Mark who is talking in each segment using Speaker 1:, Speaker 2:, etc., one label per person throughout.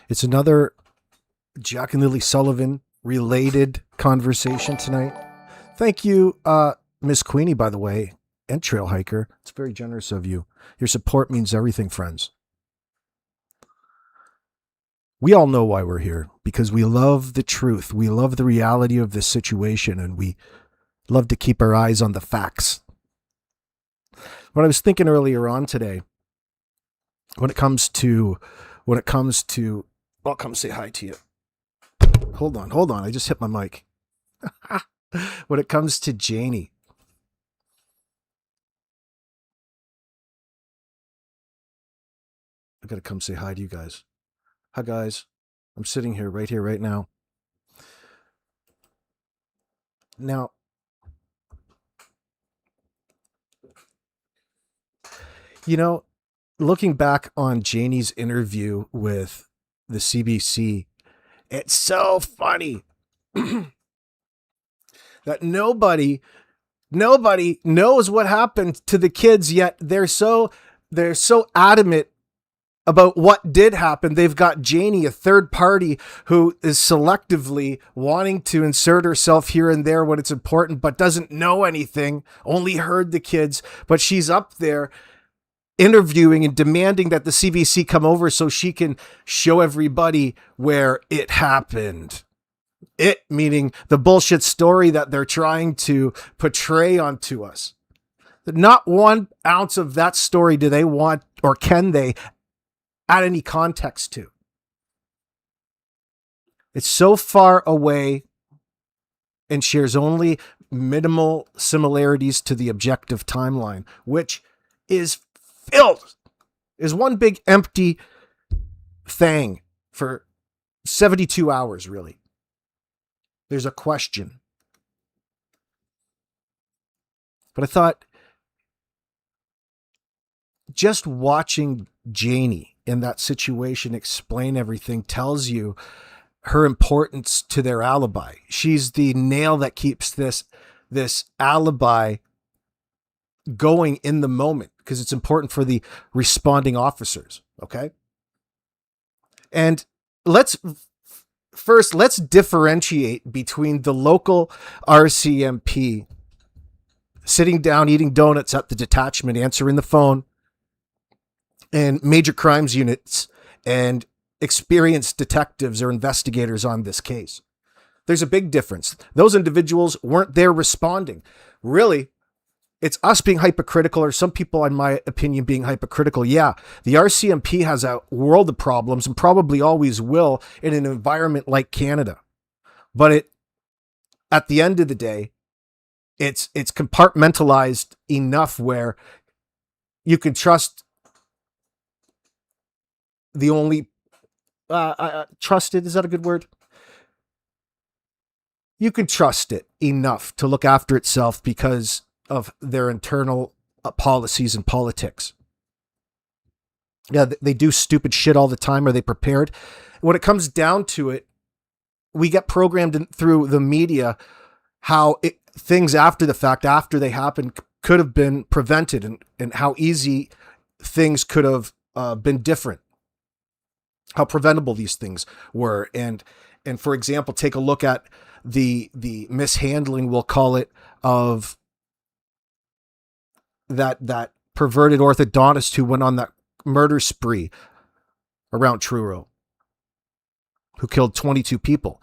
Speaker 1: It's another Jack and Lilly Sullivan related conversation tonight. Thank you, Miss Queenie, by the way, and Trail Hiker. It's very generous of you. Your support means everything, friends. We all know why we're here, because we love the truth. We love the reality of this situation, and we love to keep our eyes on the facts. What I was thinking earlier on today, when it comes to, I'll come say hi to you. Hold on. I just hit my mic. When it comes to Janie, I gotta come say hi to you guys. Hi guys, I'm sitting here, right now. Now, looking back on Janie's interview with the CBC, it's so funny that nobody knows what happened to the kids, yet they're so adamant about what did happen. They've got Janie, a third party, who is selectively wanting to insert herself here and there when it's important, but doesn't know anything, only heard the kids, but she's up there interviewing and demanding that the CBC come over so she can show everybody where it happened. It meaning the bullshit story that they're trying to portray onto us. Not 1 ounce of that story do they want, or can they, add any context to. It's so far away and shares only minimal similarities to the objective timeline, which is one big empty thing for 72 hours, really. There's a question. But I thought, just watching Janie in that situation explain everything tells you her importance to their alibi. She's the nail that keeps this alibi going in the moment, because it's important for the responding officers. Okay. And let's differentiate between the local RCMP sitting down, eating donuts at the detachment, answering the phone, and major crimes units and experienced detectives or investigators on this case. There's a big difference. Those individuals weren't there responding. Really, it's us being hypocritical, or some people, in my opinion, being hypocritical. Yeah, the RCMP has a world of problems and probably always will in an environment like Canada. But at the end of the day, it's compartmentalized enough where you can trust the only trusted, is that a good word? You can trust it enough to look after itself because of their internal policies and politics. Yeah, they do stupid shit all the time. Are they prepared? When it comes down to it, we get programmed through the media how things after the fact, after they happen, could have been prevented, and how easy things could have been different. How preventable these things were. And for example, take a look at the mishandling, we'll call it, of that perverted orthodontist who went on that murder spree around Truro, who killed 22 people.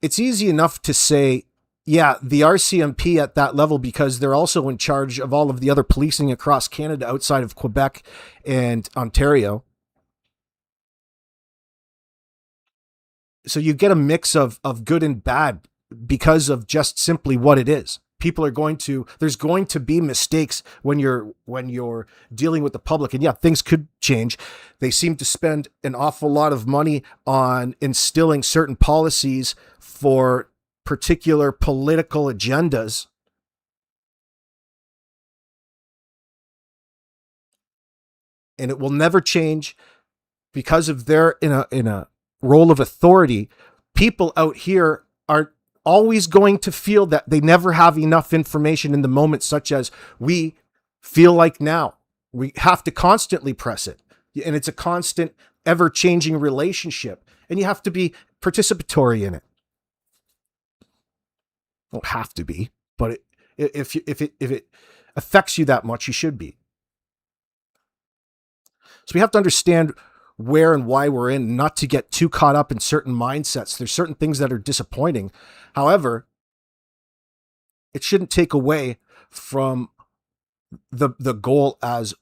Speaker 1: It's easy enough to say, yeah, the RCMP at that level, because they're also in charge of all of the other policing across Canada outside of Quebec and Ontario. So you get a mix of good and bad because of just simply what it is. There's going to be mistakes when you're dealing with the public. And yeah, things could change. They seem to spend an awful lot of money on instilling certain policies for particular political agendas. And it will never change because of they're in a role of authority. People out here are always going to feel that they never have enough information in the moment, such as we feel like now. We have to constantly press it. And it's a constant, ever-changing relationship. And you have to be participatory in it. Don't have to be, but if it affects you that much, you should be. So we have to understand where and why we're in, not to get too caught up in certain mindsets. There's certain things that are disappointing. However, it shouldn't take away from the goal as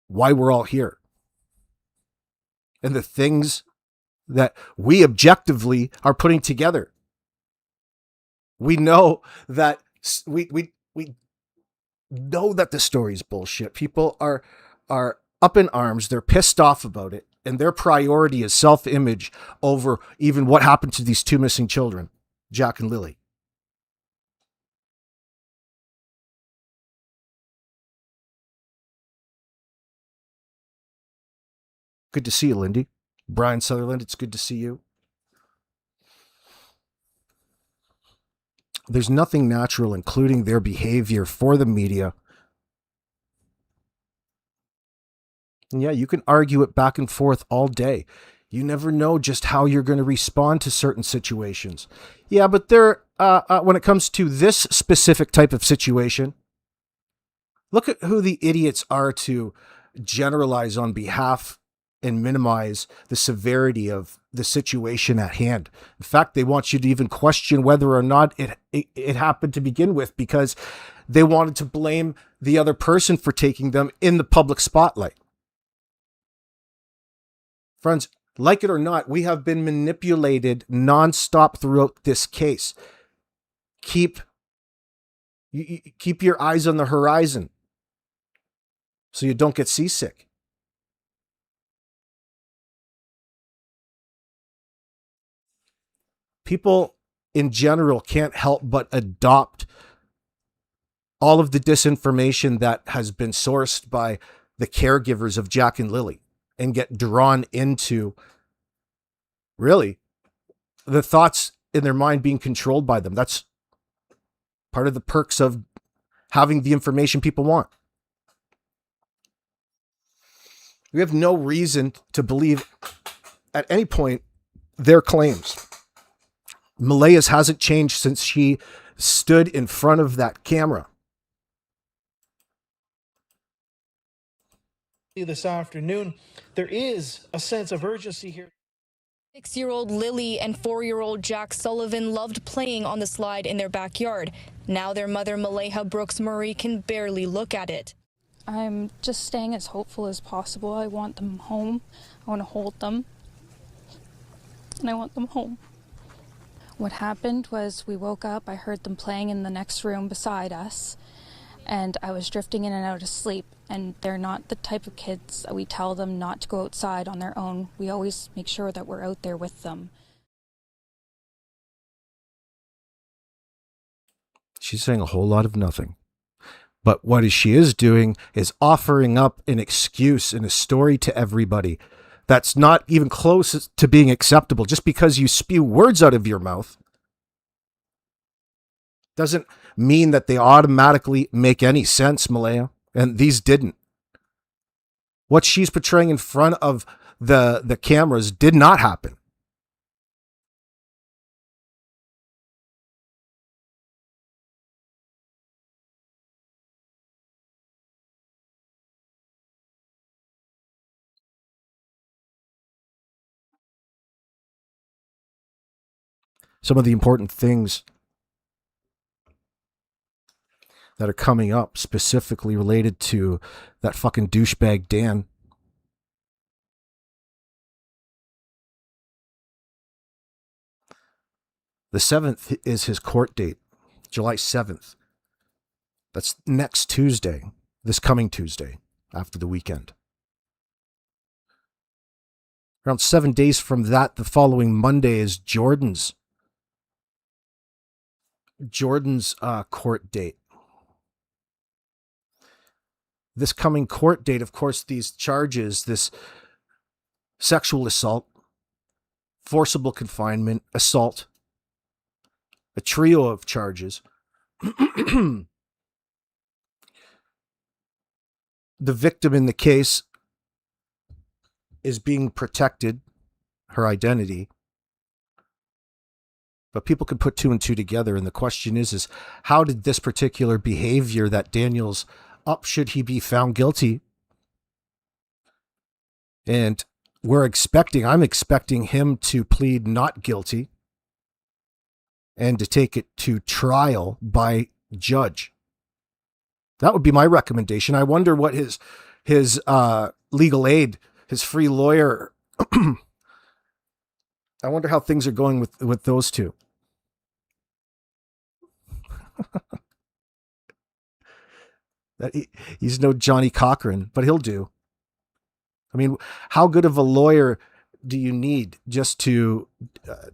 Speaker 1: why we're all here. And the things that we objectively are putting together. We know that we know that the story is bullshit. People are up in arms. They're pissed off about it. And their priority is self-image over even what happened to these two missing children, Jack and Lilly. Good to see you, Lindy. Brian Sutherland, it's good to see you. There's nothing natural, including their behavior for the media. And yeah, you can argue it back and forth all day. You never know just how you're going to respond to certain situations. Yeah, but when it comes to this specific type of situation, look at who the idiots are to generalize on behalf and minimize the severity of the situation at hand. In fact, they want you to even question whether or not it happened to begin with, because they wanted to blame the other person for taking them in the public spotlight. Friends, like it or not, we have been manipulated nonstop throughout this case. Keep your eyes on the horizon so you don't get seasick. People in general can't help but adopt all of the disinformation that has been sourced by the caregivers of Jack and Lilly and get drawn into, really, the thoughts in their mind being controlled by them. That's part of the perks of having the information people want. We have no reason to believe at any point their claims. Malaya's hasn't changed since she stood in front of that camera.
Speaker 2: This afternoon, there is a sense of urgency here.
Speaker 3: 6-year-old Lilly and 4-year-old Jack Sullivan loved playing on the slide in their backyard. Now their mother, Malaya Brooks Murray, can barely look at it.
Speaker 4: I'm just staying as hopeful as possible. I want them home. I want to hold them. And I want them home. What happened was we woke up, I heard them playing in the next room beside us, and I was drifting in and out of sleep. And they're not the type of kids that we tell them not to go outside on their own. We always make sure that we're out there with them.
Speaker 1: She's saying a whole lot of nothing. But what she is doing is offering up an excuse and a story to everybody that's not even close to being acceptable. Just because you spew words out of your mouth doesn't mean that they automatically make any sense, Malaya. And these didn't. What she's portraying in front of the cameras did not happen. Some of the important things that are coming up specifically related to that fucking douchebag Dan. The 7th is his court date, July 7th. That's next Tuesday, this coming Tuesday, after the weekend. Around 7 days from that, the following Monday is Jordan's court date. This coming court date, of course, these charges, this sexual assault, forcible confinement, assault, a trio of charges. The victim in the case is being protected, her identity. But people can put two and two together. And the question is how did this particular behavior that Daniel's up, should he be found guilty? And I'm expecting him to plead not guilty and to take it to trial by judge. That would be my recommendation. I wonder what his legal aid, his free lawyer, I wonder how things are going with those two. He's no Johnny Cochran, but he'll do. I mean, how good of a lawyer do you need just to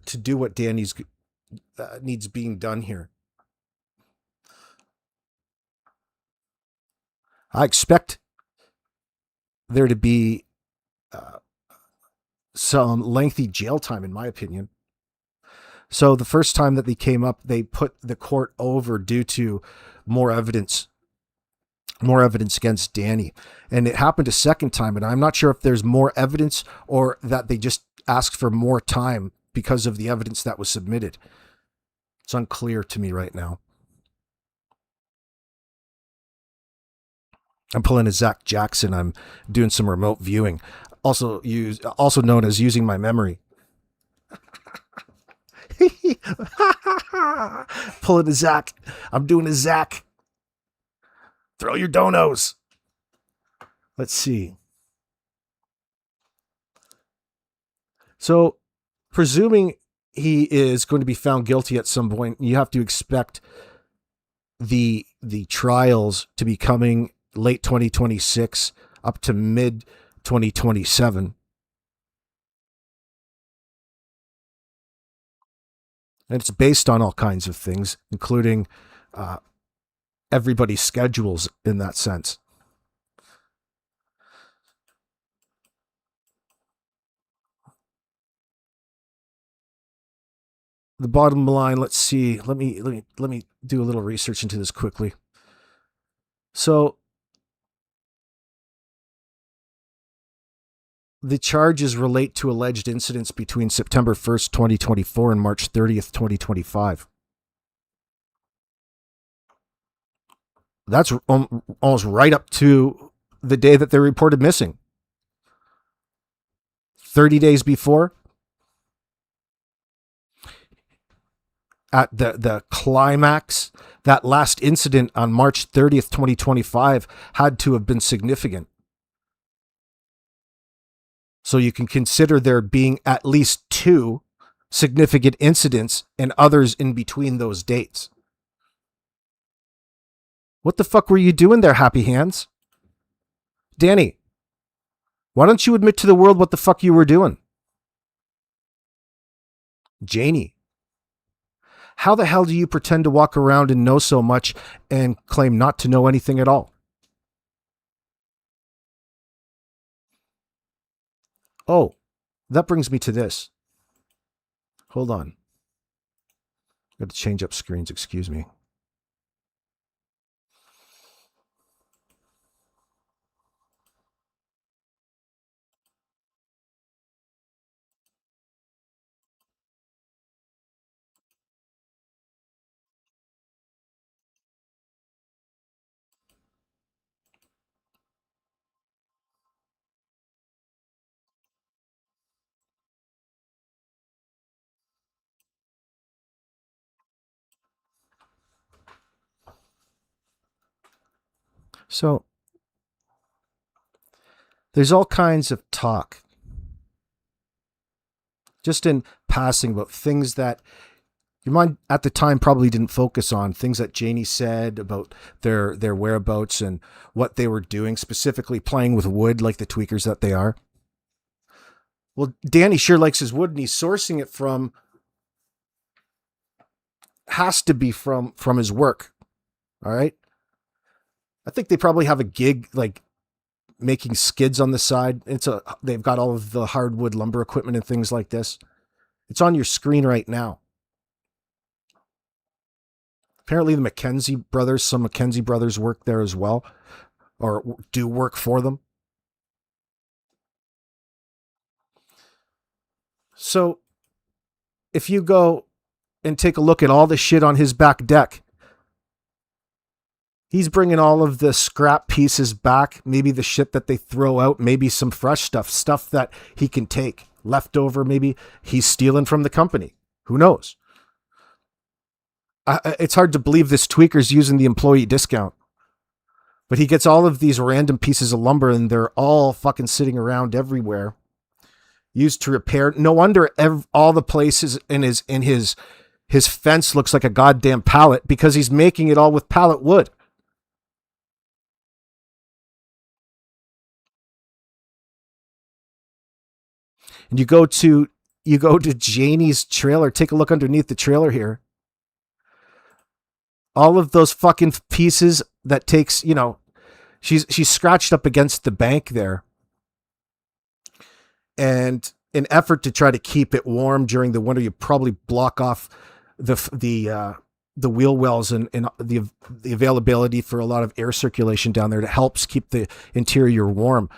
Speaker 1: do what Danny's needs being done here? I expect there to be some lengthy jail time, in my opinion. So the first time that they came up, they put the court over due to more evidence against Danny. And it happened a second time, and I'm not sure if there's more evidence or that they just asked for more time because of the evidence that was submitted. It's unclear to me right now. I'm pulling a Zach Jackson. I'm doing some remote viewing, also known as using my memory. Pulling a Zach. I'm doing a Zach. Throw your donos. Let's see. So, presuming he is going to be found guilty at some point, you have to expect the trials to be coming late 2026 up to mid 2027. And it's based on all kinds of things, including everybody's schedules in that sense. The bottom line, let's see. Let me do a little research into this quickly. So the charges relate to alleged incidents between September 1st, 2024 and March 30th, 2025. That's almost right up to the day that they're reported missing. 30 days before, at the climax, that last incident on March 30th, 2025 had to have been significant. So you can consider there being at least 2 significant incidents and others in between those dates. What the fuck were you doing there, Happy Hands? Danny, why don't you admit to the world what the fuck you were doing? Janie, how the hell do you pretend to walk around and know so much and claim not to know anything at all? Oh, that brings me to this. Hold on. Got to change up screens, excuse me. So, there's all kinds of talk, just in passing, about things that your mind at the time probably didn't focus on, things that Janie said about their whereabouts and what they were doing, specifically playing with wood like the tweakers that they are. Well, Danny sure likes his wood, and he's sourcing it has to be from his work. All right. I think they probably have a gig like making skids on the side. They've got all of the hardwood lumber equipment and things like this. It's on your screen right now. Apparently some McKenzie brothers work there as well, or do work for them. So if you go and take a look at all the shit on his back deck, he's bringing all of the scrap pieces back, maybe the shit that they throw out, maybe some fresh stuff that he can take, leftover, maybe he's stealing from the company. Who knows? It's hard to believe this tweaker's using the employee discount. But he gets all of these random pieces of lumber and they're all fucking sitting around everywhere. Used to repair. No wonder all the places in his fence looks like a goddamn pallet, because he's making it all with pallet wood. And you go to Janie's trailer. Take a look underneath the trailer here. All of those fucking pieces that takes, she's scratched up against the bank there. And in effort to try to keep it warm during the winter, you probably block off the wheel wells and the availability for a lot of air circulation down there that helps keep the interior warm.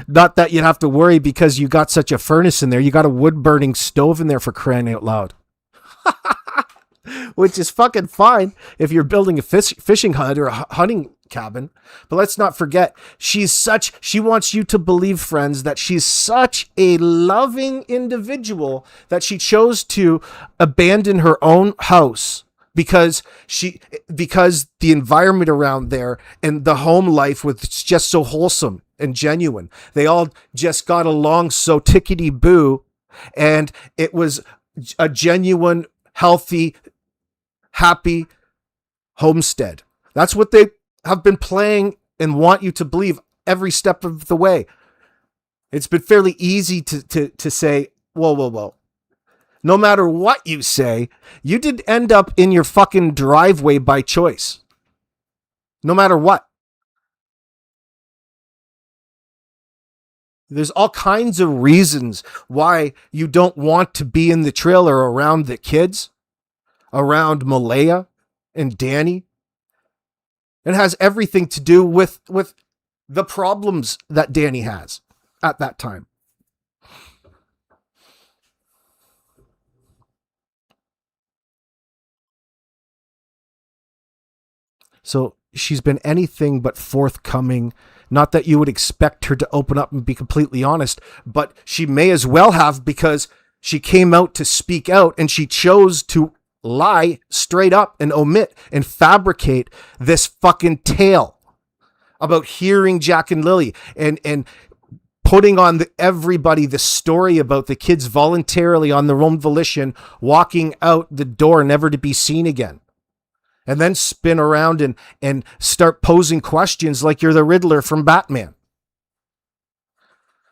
Speaker 1: Not that you'd have to worry because you got such a furnace in there. You got a wood burning stove in there, for crying out loud. Which is fucking fine if you're building a fishing hut or a hunting cabin. But let's not forget, she wants you to believe, friends, that she's such a loving individual that she chose to abandon her own house because the environment around there and the home life was just so wholesome and genuine. They all just got along so tickety-boo, and it was a genuine, healthy, happy homestead. That's what they have been playing and want you to believe every step of the way. It's been fairly easy to say, whoa. No matter what you say, you did end up in your fucking driveway by choice. No matter what. There's all kinds of reasons why you don't want to be in the trailer around the kids, around Malaya and Danny. It has everything to do with the problems that Danny has at that time. So she's been anything but forthcoming. Not that you would expect her to open up and be completely honest, but she may as well have, because she came out to speak out and she chose to lie straight up and omit and fabricate this fucking tale about hearing Jack and Lilly and putting on everybody the story about the kids voluntarily on their own volition walking out the door never to be seen again. And then spin around and start posing questions like you're the Riddler from Batman.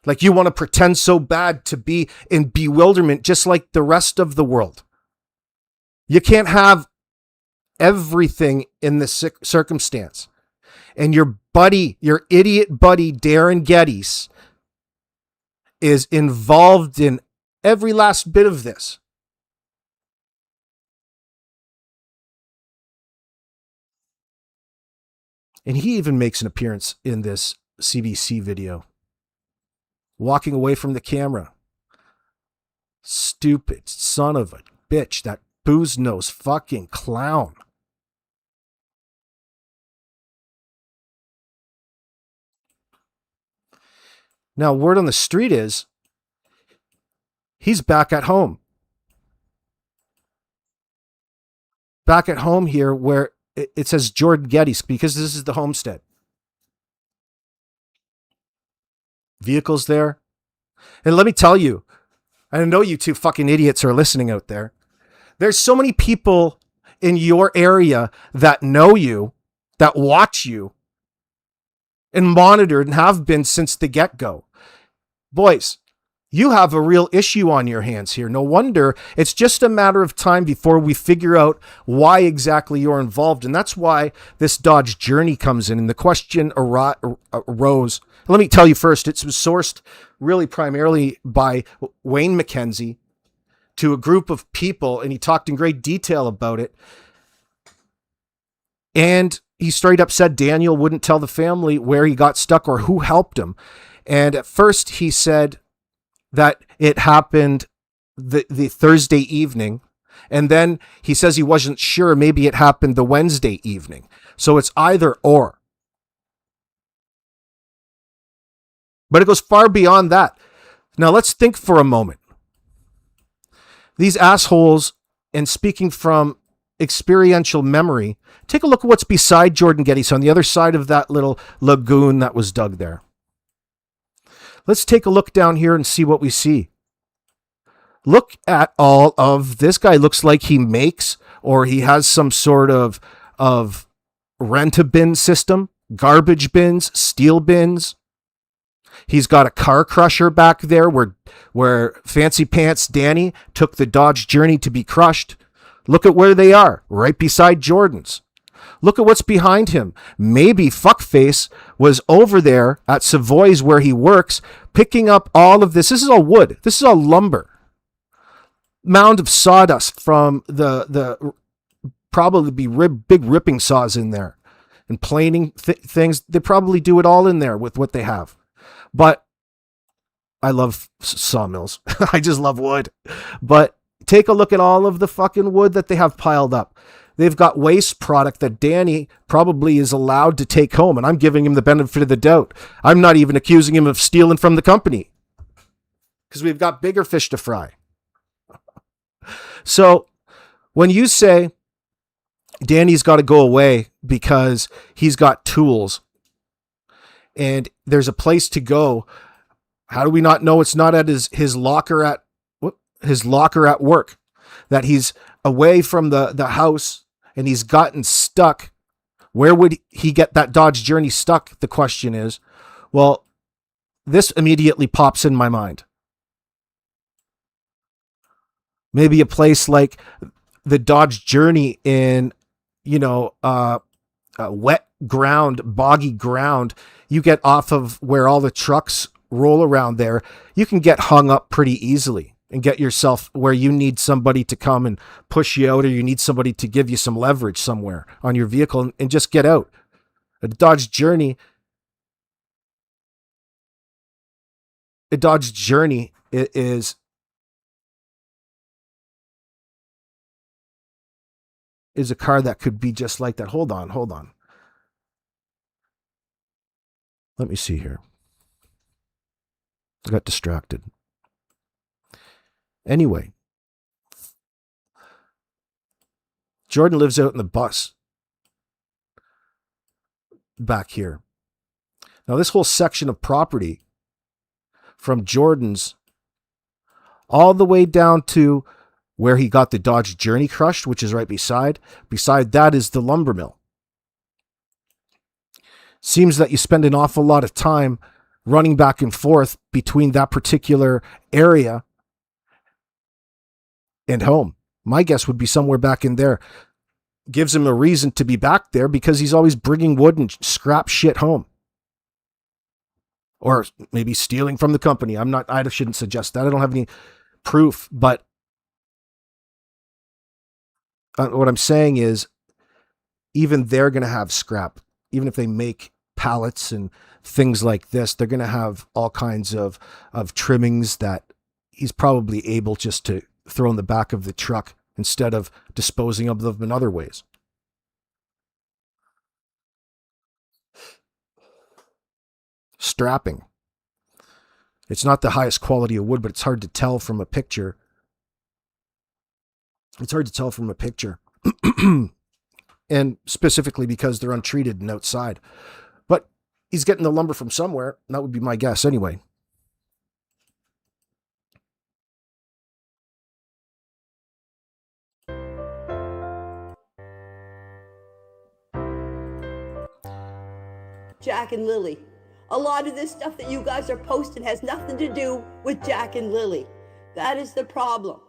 Speaker 1: Like you want to pretend so bad to be in bewilderment just like the rest of the world. You can't have everything in this circumstance. And your idiot buddy, Darren Gettys, is involved in every last bit of this. And he even makes an appearance in this CBC video. Walking away from the camera. Stupid son of a bitch. That booze-nosed fucking clown. Now, word on the street is he's back at home. Back at home here where it says Jordan Gettys, because this is the homestead. Vehicles there. And let me tell you, I know you two fucking idiots are listening out there. There's so many people in your area that know you, that watch you, and monitored and have been since the get-go. Boys, you have a real issue on your hands here. No wonder it's just a matter of time before we figure out why exactly you're involved. And that's why this Dodge Journey comes in. And the question arose. Let me tell you first, it was sourced really primarily by Wayne McKenzie to a group of people. And he talked in great detail about it. And he straight up said Daniel wouldn't tell the family where he got stuck or who helped him. And at first he said that it happened the Thursday evening. And then he says he wasn't sure. Maybe it happened the Wednesday evening. So it's either or. But it goes far beyond that. Now let's think for a moment. These assholes, and speaking from experiential memory, take a look at what's beside Jordan Gettys on the other side of that little lagoon that was dug there. Let's take a look down here and see what we see. Look at all of this guy. Looks like he makes, or he has some sort of rent-a-bin system, garbage bins, steel bins. He's got a car crusher back there where Fancy Pants Danny took the Dodge Journey to be crushed. Look at where they are, right beside Jordan's. Look at what's behind him. Maybe Fuckface was over there at Savoy's where he works, picking up all of this. This is all wood. This is all lumber. Mound of sawdust from the probably be big ripping saws in there. And planing things. They probably do it all in there with what they have. But I love sawmills. I just love wood. But take a look at all of the fucking wood that they have piled up. They've got waste product that Danny probably is allowed to take home, and I'm giving him the benefit of the doubt. I'm not even accusing him of stealing from the company because we've got bigger fish to fry. So when you say Danny's got to go away because he's got tools and there's a place to go, how do we not know it's not at his locker at work, that he's away from the house and he's gotten stuck? Where would he get that Dodge Journey stuck? The question is, well, this immediately pops in my mind. Maybe a place like the Dodge Journey in, wet ground, boggy ground. You get off of where all the trucks roll around there. You can get hung up pretty easily and get yourself where you need somebody to come and push you out, or you need somebody to give you some leverage somewhere on your vehicle and just get out. A Dodge Journey is a car that could be just like that. Hold on. Let me see here. I got distracted. Anyway, Jordan lives out in the bus back here. Now, this whole section of property from Jordan's all the way down to where he got the Dodge Journey crushed, which is right beside. Beside that is the lumber mill. Seems that you spend an awful lot of time running back and forth between that particular area and home. My guess would be somewhere back in there. Gives him a reason to be back there because he's always bringing wood and scrap shit home. Or maybe stealing from the company. I shouldn't suggest that. I don't have any proof, but what I'm saying is even they're going to have scrap. Even if they make pallets and things like this, they're going to have all kinds of trimmings that he's probably able just to throw in the back of the truck instead of disposing of them in other ways. Strapping. It's not the highest quality of wood, but it's hard to tell from a picture. And specifically because they're untreated and outside. But he's getting the lumber from somewhere. That would be my guess anyway.
Speaker 5: Jack and Lilly. A lot of this stuff that you guys are posting has nothing to do with Jack and Lilly. That is the problem.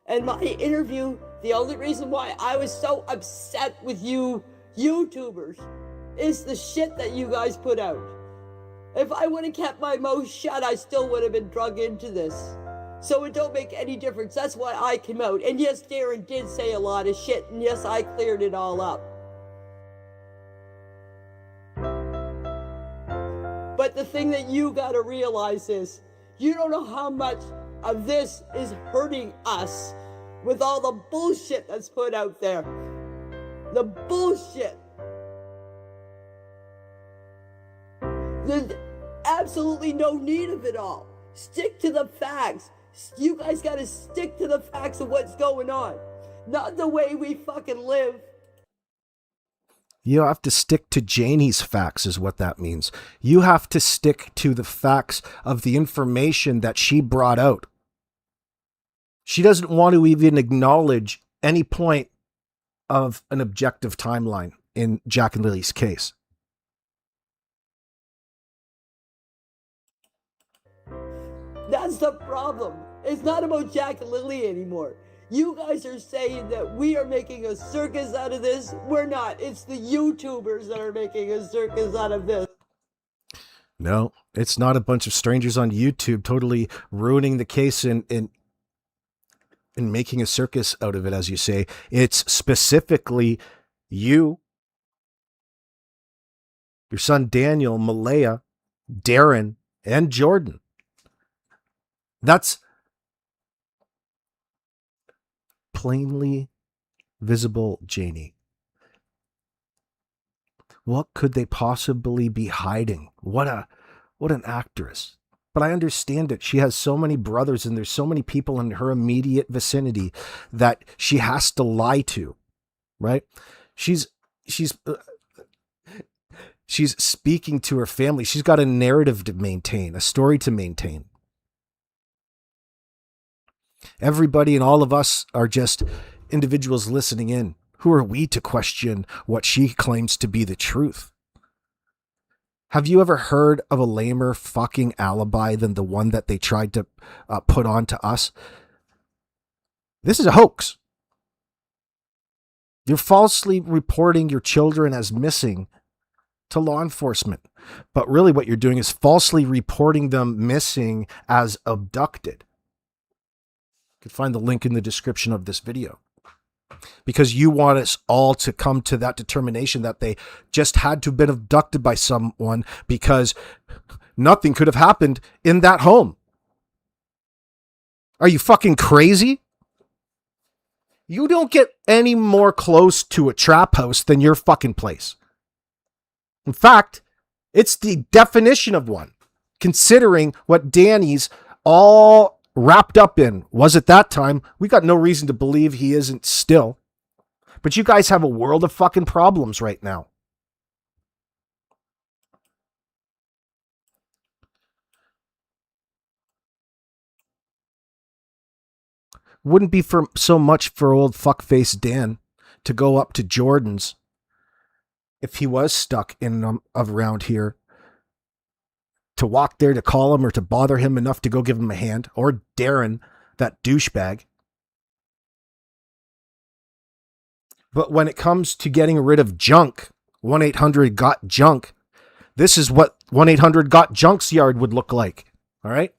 Speaker 5: And my interview, the only reason why I was so upset with you YouTubers is the shit that you guys put out. If I would have kept my mouth shut, I still would have been drug into this. So it don't make any difference. That's why I came out. And yes, Darren did say a lot of shit. And yes, I cleared it all up. But the thing that you gotta realize is, you don't know how much of this is hurting us with all the bullshit that's put out there. The bullshit. There's absolutely no need of it all. Stick to the facts. You guys gotta stick to the facts of what's going on. Not the way we fucking live.
Speaker 1: You have to stick to Janie's facts is what that means. You have to stick to the facts of the information that she brought out. She doesn't want to even acknowledge any point of an objective timeline in Jack and Lily's case.
Speaker 5: That's the problem. It's not about Jack and Lily anymore. You guys are saying that we are making a circus out of this. We're not. It's the YouTubers that are making a circus out of this.
Speaker 1: No, it's not a bunch of strangers on YouTube totally ruining the case and making a circus out of it, as you say. It's specifically you, your son Daniel, Malaya, Darren, and Jordan. That's plainly visible, Janie. What could they possibly be hiding? What an actress. But I understand it. She has so many brothers and there's so many people in her immediate vicinity that she has to lie to, right? She's speaking to her family. She's got a narrative to maintain, a story to maintain. Everybody and all of us are just individuals listening in. Who are we to question what she claims to be the truth? Have you ever heard of a lamer fucking alibi than the one that they tried to put on to us? This is a hoax. You're falsely reporting your children as missing to law enforcement. But really what you're doing is falsely reporting them missing as abducted. You can find the link in the description of this video. Because you want us all to come to that determination that they just had to have been abducted by someone because nothing could have happened in that home. Are you fucking crazy? You don't get any more close to a trap house than your fucking place. In fact, it's the definition of one, considering what Danny's all wrapped up in was at that time. We got no reason to believe he isn't still. But you guys have a world of fucking problems right now. Wouldn't be for so much for old fuckface Dan to go up to Jordan's if he was stuck in around here, to walk there to call him or to bother him enough to go give him a hand, or Darren, that douchebag. But when it comes to getting rid of junk, 1-800-GOT-JUNK, this is what 1-800-GOT-JUNK's yard would look like. All right.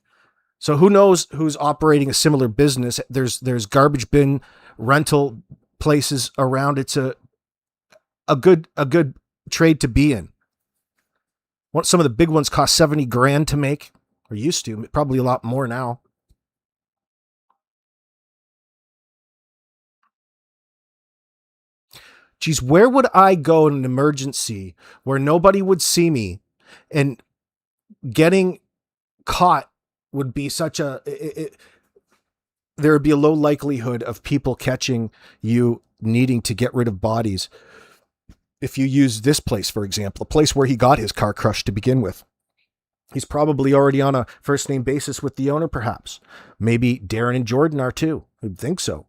Speaker 1: So who knows who's operating a similar business? There's garbage bin rental places around. It's a good trade to be in. Some of the big ones cost 70 grand to make, or used to, probably a lot more now. Geez, where would I go in an emergency where nobody would see me and getting caught would be such there would be a low likelihood of people catching you needing to get rid of bodies. If you use this place, for example, a place where he got his car crushed to begin with, he's probably already on a first name basis with the owner, perhaps. Maybe Darren and Jordan are too. I'd think so.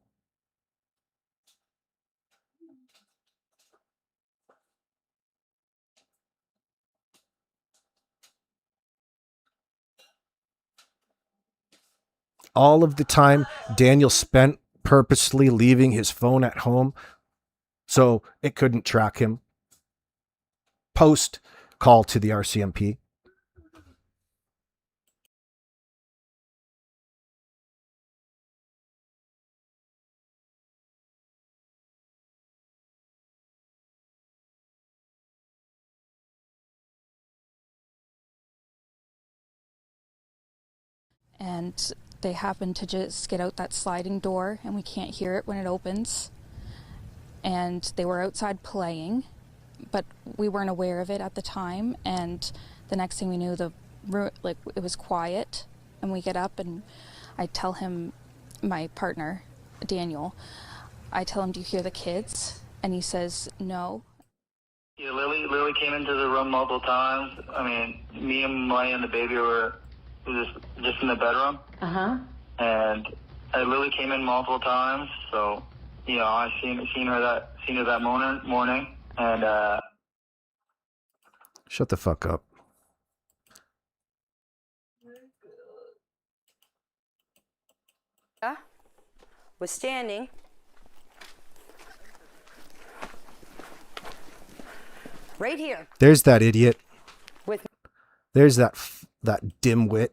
Speaker 1: All of the time Daniel spent purposely leaving his phone at home so it couldn't track him post call to the RCMP.
Speaker 4: And They happen to just get out that sliding door and we can't hear it when it opens. And they were outside playing, but we weren't aware of it at the time. And the next thing we knew, it was quiet. And we get up and I tell him, my partner, Daniel, I tell him, do you hear the kids? And he says, no.
Speaker 6: Yeah, Lily came into the room multiple times. I mean, me and Malaya and the baby were just in the bedroom. And Lily came in multiple times, so you know I seen her that morning, and
Speaker 1: Shut the fuck up.
Speaker 5: Was standing right here.
Speaker 1: There's that idiot.
Speaker 5: With
Speaker 1: There's that dimwit.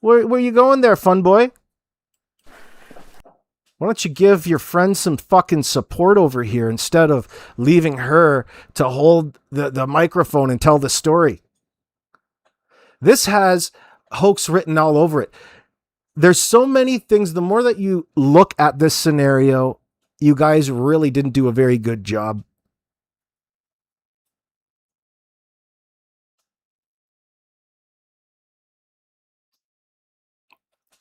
Speaker 1: Where you going there, fun boy? Why don't you give your friend some fucking support over here instead of leaving her to hold the microphone and tell the story? This has hoax written all over it. There's so many things. The more that you look at this scenario, you guys really didn't do a very good job.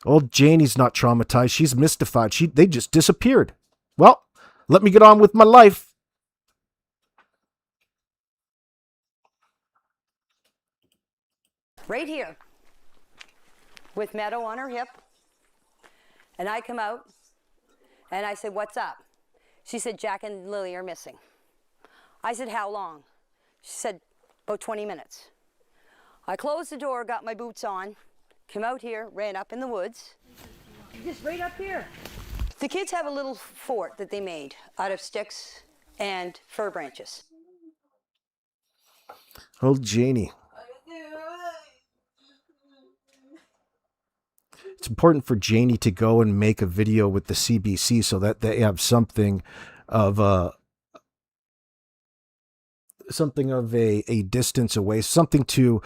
Speaker 1: Old Janie's not traumatized. She's mystified. They just disappeared. Well, let me get on with my life.
Speaker 5: right here with Meadow on her hip. And I come out and I said, what's up? She said, Jack and Lily are missing. I said, how long? She said, about 20 minutes. I closed the door, got my boots on, came out here, ran up in the woods. Just right up here. The kids have a little fort that they made out of sticks and fir branches.
Speaker 1: Old Janie. It's important for Janie to go and make a video with the CBC so that they have something of a distance away, something to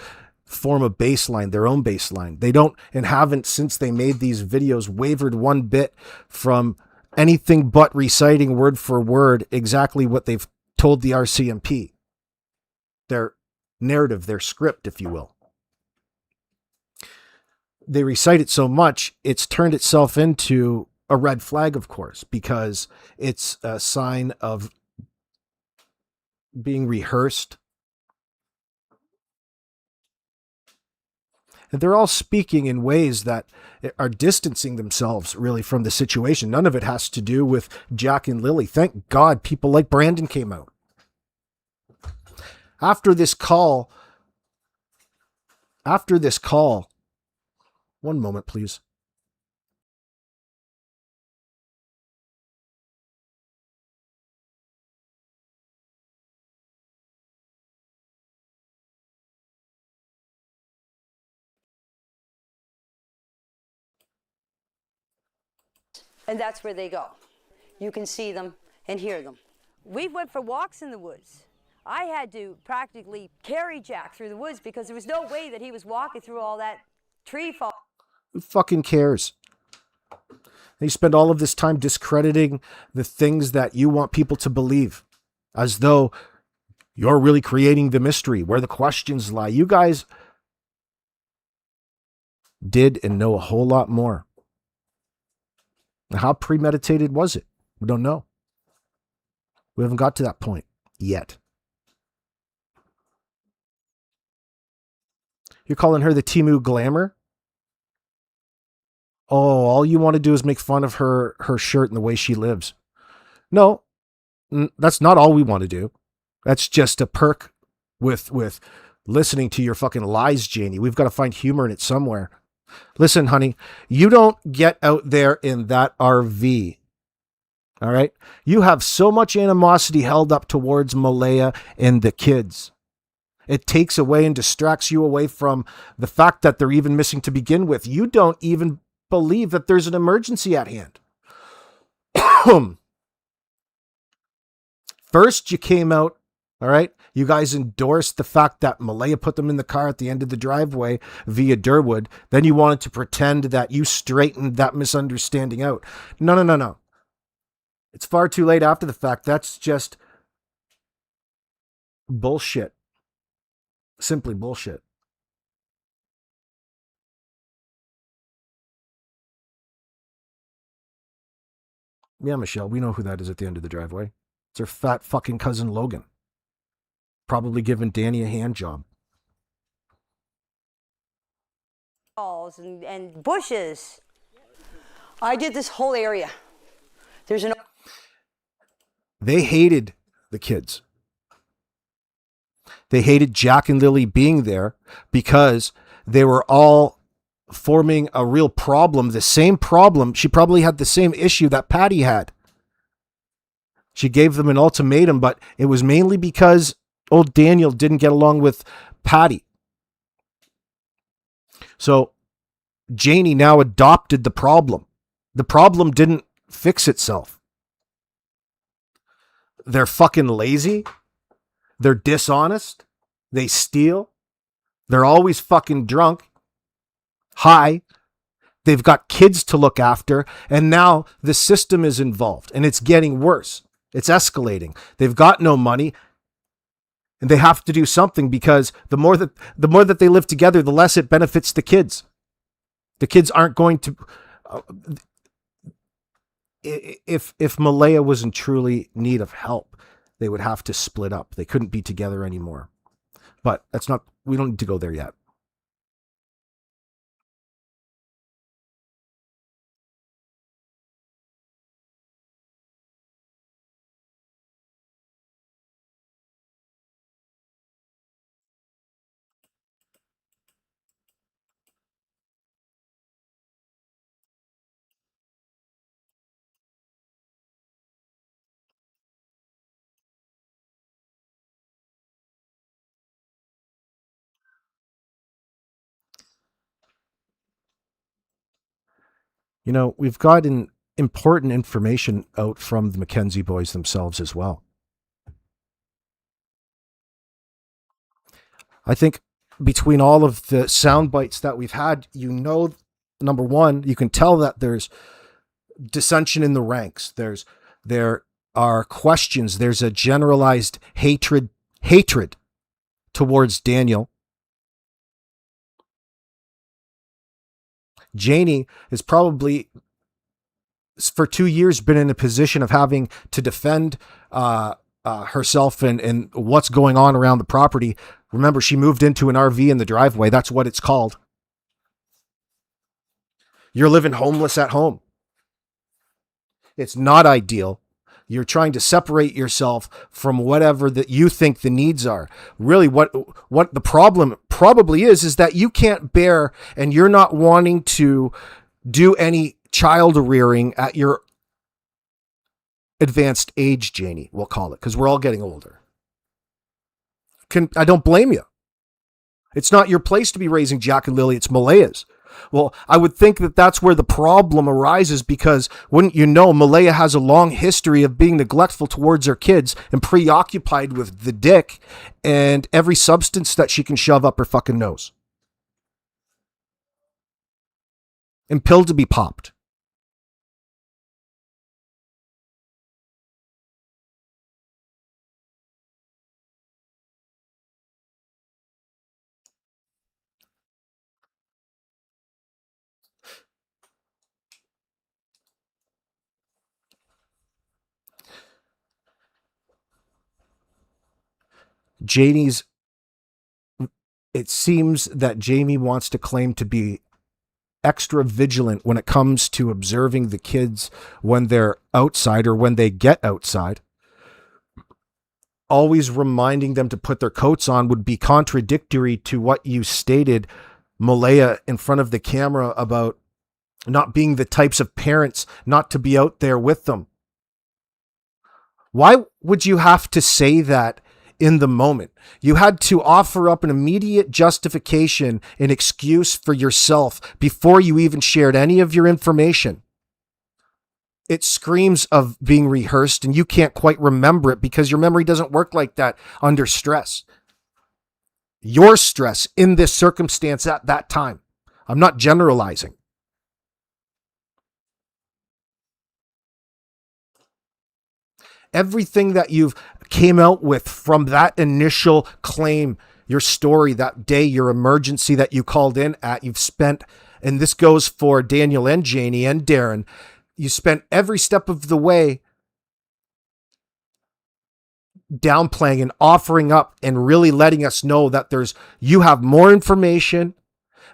Speaker 1: form a baseline, their own baseline. They don't and haven't, since they made these videos, wavered one bit from anything but reciting word for word exactly what they've told the RCMP. Their narrative, their script, if you will. They recite it so much, it's turned itself into a red flag, of course, because it's a sign of being rehearsed. And they're all speaking in ways that are distancing themselves really from the situation. None of it has to do with Jack and Lily. Thank God people like Brandon came out. After this call, one moment, please.
Speaker 5: And that's where they go. You can see them and hear them. We went for walks in the woods. I had to practically carry Jack through the woods because there was no way that he was walking through all that tree fall.
Speaker 1: Who fucking cares? You spend all of this time discrediting the things that you want people to believe, as though you're really creating the mystery where the questions lie. You guys did and know a whole lot more. How premeditated was it? We don't know. We haven't got to that point yet. You're calling her the Temu Glamour? Oh, all you want to do is make fun of her shirt and the way she lives. No, that's not all we want to do. That's just a perk with listening to your fucking lies, Janie. We've got to find humor in it somewhere. Listen, honey, you don't get out there in that RV. All right? You have so much animosity held up towards Malaya and the kids. It takes away and distracts you away from the fact that they're even missing to begin with. You don't even believe that there's an emergency at hand. First, you came out All right. You guys endorsed the fact that Malaya put them in the car at the end of the driveway via Durwood. Then you wanted to pretend that you straightened that misunderstanding out. No. It's far too late after the fact. That's just bullshit. Simply bullshit. Yeah, Michelle, we know who that is at the end of the driveway. It's her fat fucking cousin Logan. Probably giving Danny a hand job.
Speaker 5: And bushes. I did this whole area. There's an.
Speaker 1: They hated the kids. They hated Jack and Lilly being there because they were all forming a real problem. The same problem. She probably had the same issue that Patty had. She gave them an ultimatum, but it was mainly because old Daniel didn't get along with Patty. So Janie now adopted the problem. The problem didn't fix itself. They're fucking lazy. They're dishonest. They steal. They're always fucking drunk. High. They've got kids to look after. And now the system is involved and it's getting worse. It's escalating. They've got no money. And they have to do something because the more that they live together, the less it benefits the kids. The kids aren't going to. If Malaya was in truly need of help, they would have to split up. They couldn't be together anymore. But that's not. We don't need to go there yet. You know, we've gotten important information out from the Mackenzie boys themselves as well. I think between all of the sound bites that we've had, number one, you can tell that there's dissension in the ranks. There are questions. There's a generalized hatred towards Daniel. Janie has probably, for 2 years, been in a position of having to defend herself and what's going on around the property. Remember, she moved into an RV in the driveway. That's what it's called. You're living homeless at home. It's not ideal. You're trying to separate yourself from whatever that you think the needs are. Really, what the problem probably is that you can't bear and you're not wanting to do any child rearing at your advanced age, Janie, we'll call it, because we're all getting older. I don't blame you. It's not your place to be raising Jack and Lilly. It's Malaya's. Well, I would think that that's where the problem arises because, wouldn't you know, Malaya has a long history of being neglectful towards her kids and preoccupied with the dick and every substance that she can shove up her fucking nose. And pill to be popped. It seems that Jamie wants to claim to be extra vigilant when it comes to observing the kids when they're outside or when they get outside. Always reminding them to put their coats on would be contradictory to what you stated, Malaya, in front of the camera about not being the types of parents not to be out there with them. Why would you have to say that in the moment? You had to offer up an immediate justification, an excuse for yourself before you even shared any of your information. it screams of being rehearsed, and you can't quite remember it because your memory doesn't work like that under stress. Your stress in this circumstance at that time. I'm not generalizing. Everything that you've came out with from that initial claim, your story that day, your emergency that you called in at, you've spent, and this goes for Daniel and Janie and Darren, you spent every step of the way downplaying and offering up and really letting us know that you have more information,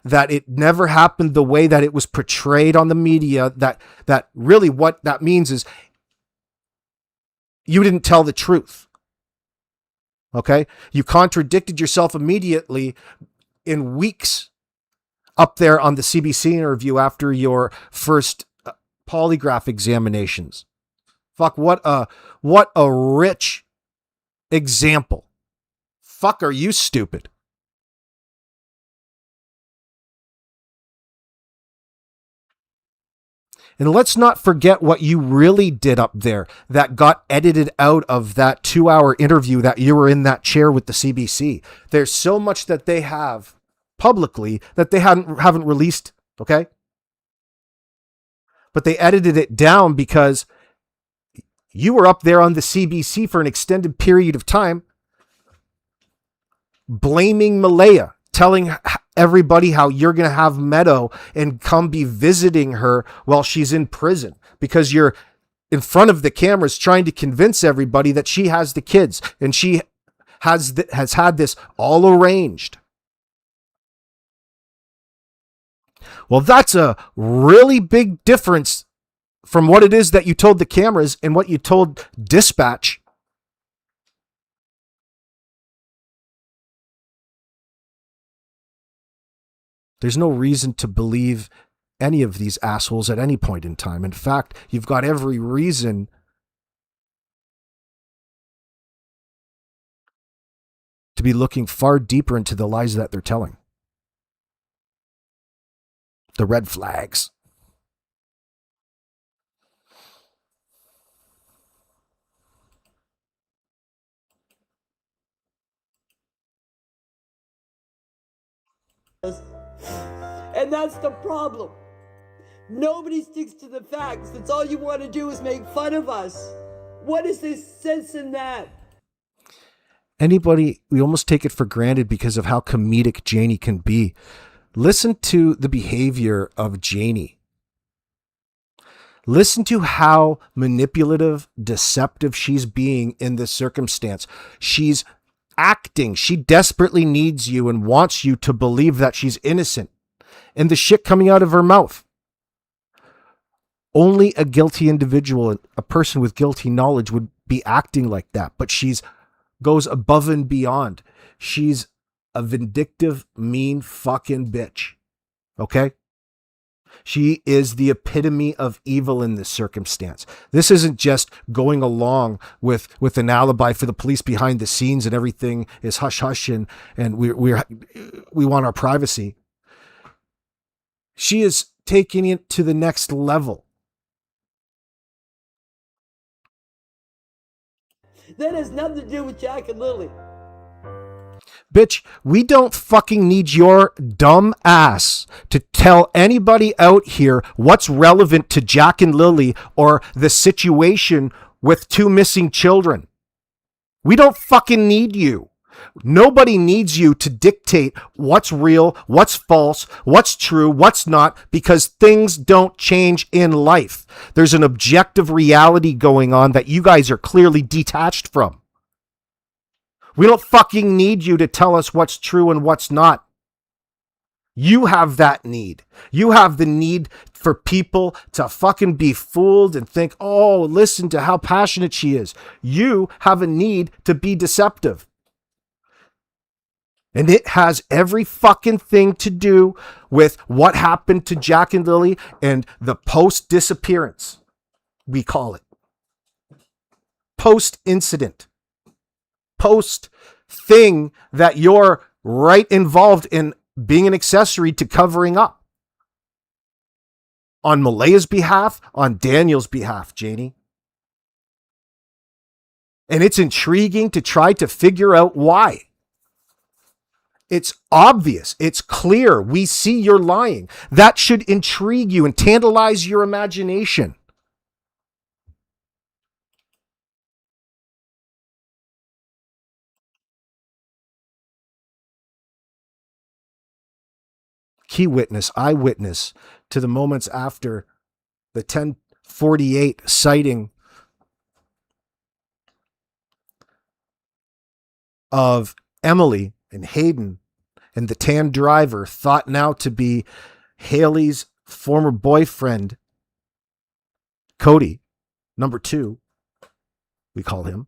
Speaker 1: that it never happened the way that it was portrayed on the media, that really what that means is you didn't tell the truth. Okay? You contradicted yourself immediately in weeks up there on the CBC interview after your first polygraph examinations. Fuck, what a rich example. Fuck, are you stupid? And let's not forget what you really did up there that got edited out of that 2-hour interview that you were in that chair with the CBC. There's so much that they have publicly that they haven't released, okay? But they edited it down because you were up there on the CBC for an extended period of time blaming Malaya, telling everybody how you're going to have Meadow and come be visiting her while she's in prison because you're in front of the cameras trying to convince everybody that she has the kids and she has had this all arranged. Well, that's a really big difference from what it is that you told the cameras and what you told dispatch. There's no reason to believe any of these assholes at any point in time. In fact, you've got every reason to be looking far deeper into the lies that they're telling. The red flags.
Speaker 5: And that's the problem. Nobody sticks to the facts. That's all you want to do is make fun of us. What is this sense in that?
Speaker 1: We almost take it for granted because of how comedic Janie can be. Listen to the behavior of Janie. Listen to how manipulative, deceptive she's being in this circumstance. She's acting. She desperately needs you and wants you to believe that she's innocent. And the shit coming out of her mouth. Only a guilty individual, a person with guilty knowledge would be acting like that. But she's goes above and beyond. She's a vindictive, mean fucking bitch. Okay? She is the epitome of evil in this circumstance. This isn't just going along with an alibi for the police behind the scenes and everything is hush hush and we want our privacy. She is taking it to the next level.
Speaker 5: That has nothing to do with Jack and Lilly.
Speaker 1: Bitch, we don't fucking need your dumb ass to tell anybody out here what's relevant to Jack and Lilly or the situation with 2 missing children. We don't fucking need you. Nobody needs you to dictate what's real, what's false, what's true, what's not, because things don't change in life. There's an objective reality going on that you guys are clearly detached from. We don't fucking need you to tell us what's true and what's not. You have that need. You have the need for people to fucking be fooled and think, oh, listen to how passionate she is. You have a need to be deceptive. And it has every fucking thing to do with what happened to Jack and Lilly and the post-disappearance, we call it. Post-incident. Post-thing that you're right involved in being an accessory to covering up. on Malaya's behalf, on Daniel's behalf, Janie. And it's intriguing to try to figure out why. It's obvious. It's clear. We see you're lying. That should intrigue you and tantalize your imagination. Key witness, eyewitness to the moments after the 10:48 sighting of Emily and Hayden and the tan driver, thought now to be Haley's former boyfriend, Cody, number 2, we call him,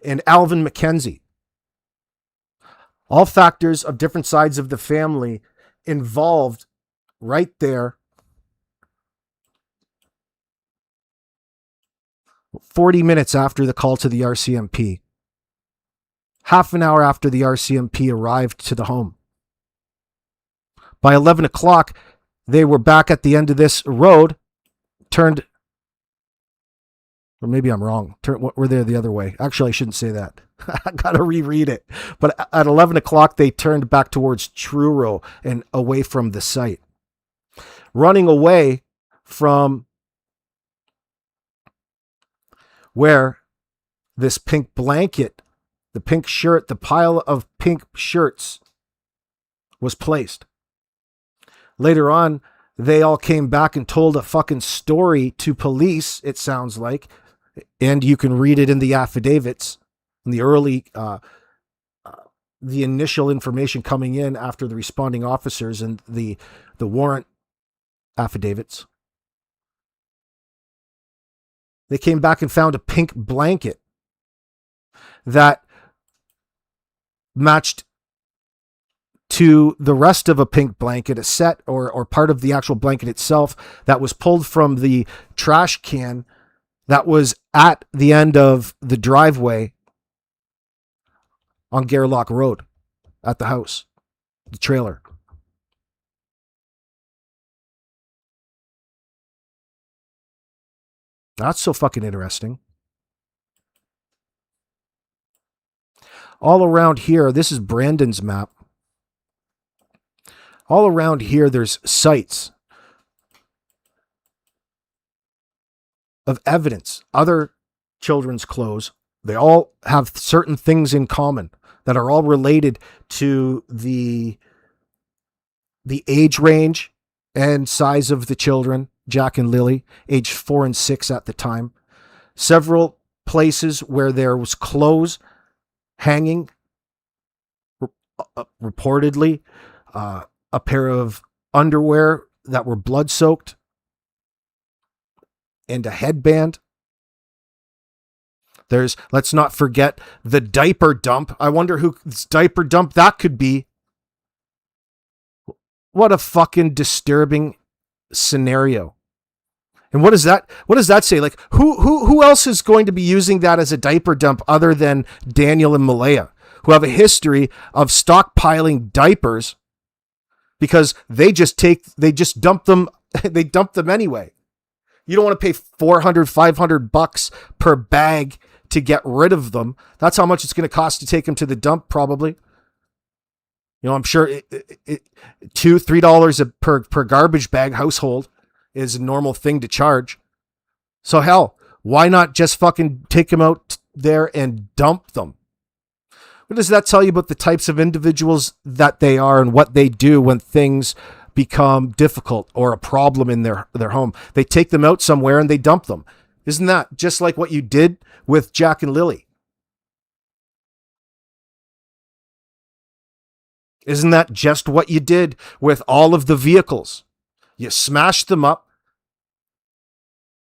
Speaker 1: and Alvin McKenzie. All factors of different sides of the family involved right there. 40 minutes after the call to the RCMP. Half an hour after the RCMP arrived to the home. By 11 o'clock, they were back at the end of this road, turned, or maybe I'm wrong, we're there the other way. Actually, I shouldn't say that. I gotta reread it. But at 11 o'clock, they turned back towards Truro and away from the site. Running away from where this pink blanket, the pink shirt, the pile of pink shirts was placed. Later on, they all came back and told a fucking story to police, it sounds like. And you can read it in the affidavits, in the early, the initial information coming in after the responding officers and the warrant affidavits. They came back and found a pink blanket that matched to the rest of a pink blanket, a set or part of the actual blanket itself that was pulled from the trash can that was at the end of the driveway on Gairloch Road at the house, the trailer. That's so fucking interesting. All around here, this is Brandon's map. All around here, there's sites of evidence, other children's clothes. They all have certain things in common that are all related to the age range and size of the children, Jack and Lilly, age 4 and 6 at the time. Several places where there was clothes hanging, reportedly, a pair of underwear that were blood-soaked, and a headband. There's, let's not forget, the diaper dump. I wonder whose diaper dump that could be. What a fucking disturbing scenario. And what does that say? Like, who else is going to be using that as a diaper dump other than Daniel and Malaya, who have a history of stockpiling diapers because they just dump them, they dump them anyway. You don't want to pay $400-$500 per bag to get rid of them. That's how much it's going to cost to take them to the dump, probably. You know, I'm sure $2-3 per garbage bag household is a normal thing to charge. So hell, why not just fucking take them out there and dump them? What does that tell you about the types of individuals that they are and what they do when things become difficult or a problem in their home? They take them out somewhere and they dump them. Isn't that just like what you did with Jack and Lilly? Isn't that just what you did with all of the vehicles? You smashed them up.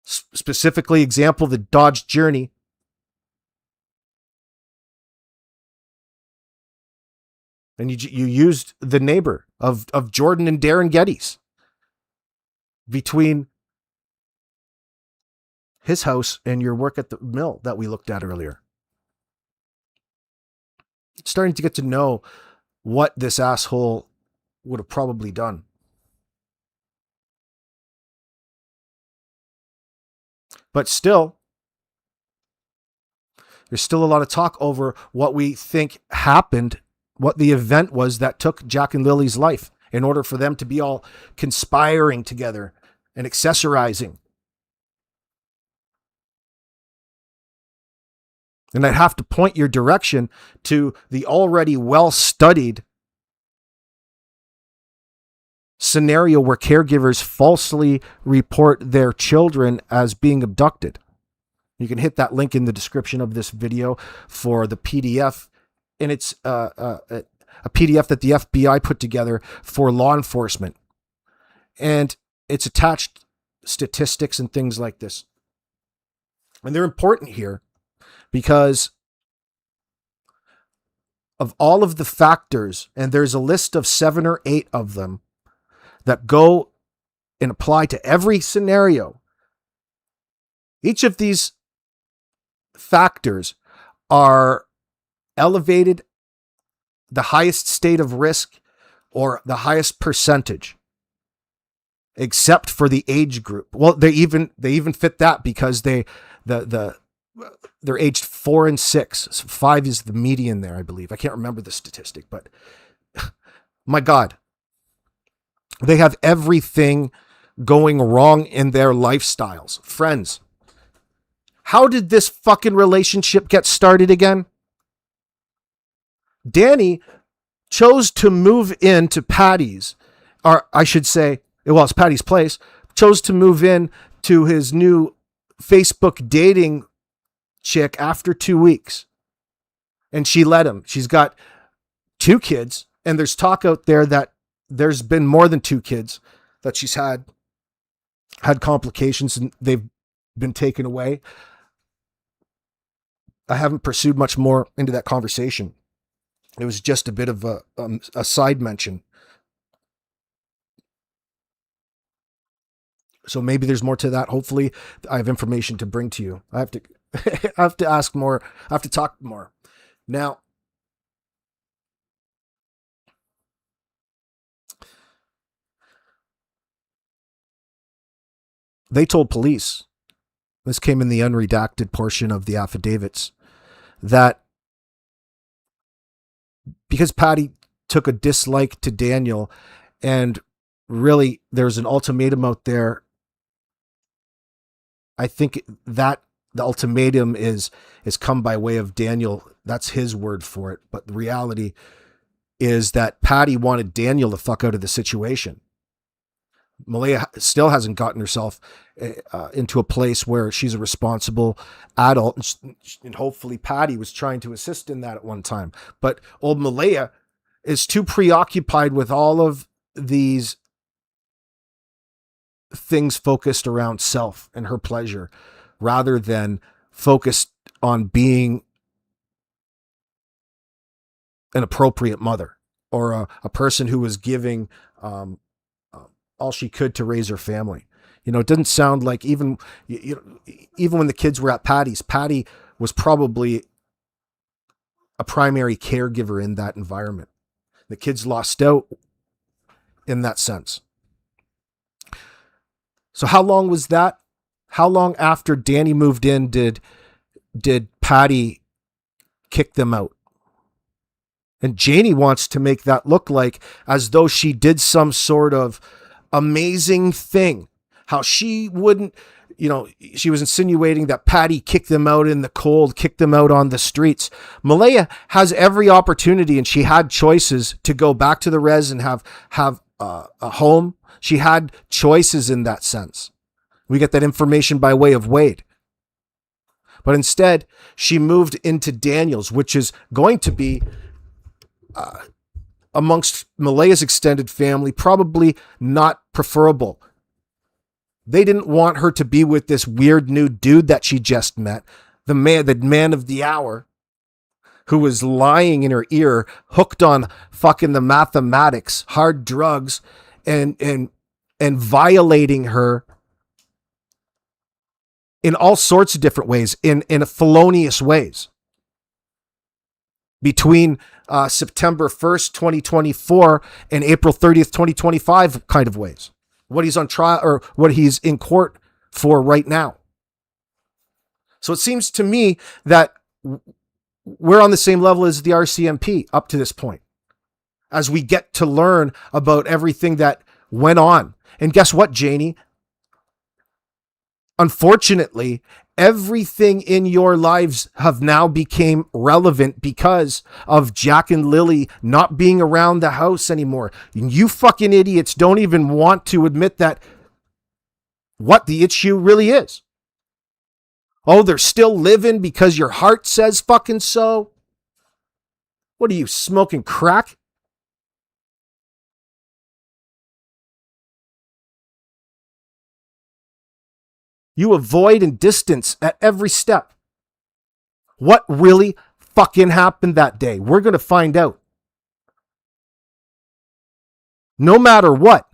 Speaker 1: Specifically, example, the Dodge Journey. And you used the neighbor of Jordan and Darren Gettys between his house and your work at the mill that we looked at earlier. Starting to get to know what this asshole would have probably done. But still, there's still a lot of talk over what we think happened, what the event was that took Jack and Lily's life in order for them to be all conspiring together and accessorizing. And I'd have to point your direction to the already well-studied scenario where caregivers falsely report their children as being abducted. You can hit that link in the description of this video for the PDF. And it's a PDF that the FBI put together for law enforcement. And it's attached statistics and things like this. And they're important here because of all of the factors, and there's a list of 7 or 8 of them that go and apply to every scenario. Each of these factors are elevated the highest state of risk or the highest percentage, except for the age group. Well, they even fit that because they're aged 4 and 6. So 5 is the median there, I believe. I can't remember the statistic, but my God, they have everything going wrong in their lifestyles. Friends, how did this fucking relationship get started again? Danny chose to move into Patty's, or I should say, well, it's Patty's place, chose to move in to his new Facebook dating chick after 2 weeks. And she let him. She's got 2 kids, and there's talk out there that there's been more than 2 kids that she's had complications and they've been taken away. I haven't pursued much more into that conversation. It was just a bit of a side mention. So maybe there's more to that. Hopefully I have information to bring to you. I have to ask more. I have to talk more. Now, they told police, this came in the unredacted portion of the affidavits, that because Patty took a dislike to Daniel, and really there's an ultimatum out there, I think that the ultimatum is come by way of Daniel. That's his word for it. But the reality is that Patty wanted Daniel to fuck out of the situation. Malaya still hasn't gotten herself into a place where she's a responsible adult, and hopefully Patty was trying to assist in that at one time. But old Malaya is too preoccupied with all of these things focused around self and her pleasure, rather than focused on being an appropriate mother or a person who was giving all she could to raise her family. You know, it didn't sound like even when the kids were at Patty's, Patty was probably a primary caregiver in that environment. The kids lost out in that sense. So how long was that? How long after Danny moved in did Patty kick them out? And Janie wants to make that look like as though she did some sort of amazing thing. How she wouldn't, she was insinuating that Patty kicked them out in the cold, kicked them out on the streets. Malaya has every opportunity, and she had choices to go back to the res and have a home. She had choices in that sense. We get that information by way of Wade. But instead, she moved into Daniel's, which is going to be amongst Malaya's extended family, probably not preferable. They didn't want her to be with this weird new dude that she just met, the man of the hour, who was lying in her ear, hooked on fucking the mathematics, hard drugs, and violating her in all sorts of different ways, in felonious ways. Between September 1st, 2024 and April 30th, 2025 kind of ways. What he's on trial or what he's in court for right now. So it seems to me that we're on the same level as the RCMP up to this point, as we get to learn about everything that went on. And guess what, Janie? Unfortunately, everything in your lives have now became relevant because of Jack and Lilly not being around the house anymore. You fucking idiots don't even want to admit that what the issue really is. Oh, they're still living because your heart says fucking so. What are you, smoking crack? You avoid and distance at every step. What really fucking happened that day? We're going to find out. No matter what.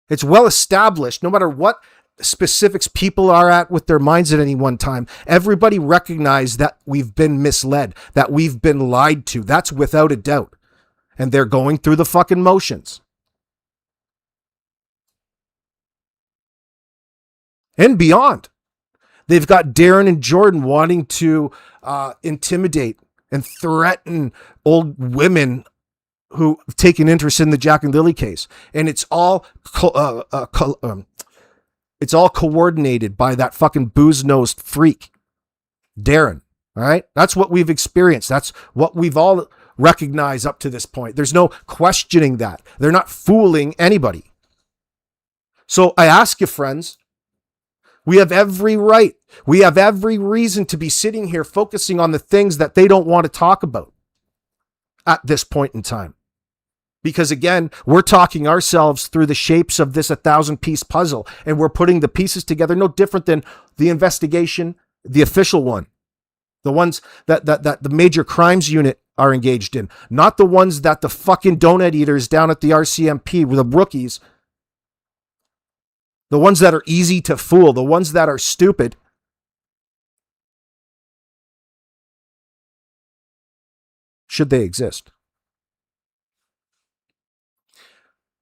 Speaker 1: It's well established, no matter what specifics people are at with their minds at any one time, everybody recognized that we've been misled, that we've been lied to. That's without a doubt. And they're going through the fucking motions. And beyond. They've got Darren and Jordan wanting to intimidate and threaten old women who have taken interest in the Jack and Lilly case. And it's all coordinated by that fucking booze-nosed freak, Darren. All right? That's what we've experienced. That's what we've all recognized up to this point. There's no questioning that. They're not fooling anybody. So I ask you, friends, we have every right. We have every reason to be sitting here focusing on the things that they don't want to talk about at this point in time. Because again, we're talking ourselves through the shapes of this 1,000-piece puzzle, and we're putting the pieces together no different than the investigation, the official one, the ones that the major crimes unit are engaged in, not the ones that the fucking donut eaters down at the RCMP, the rookies, the ones that are easy to fool, the ones that are stupid. Should they exist?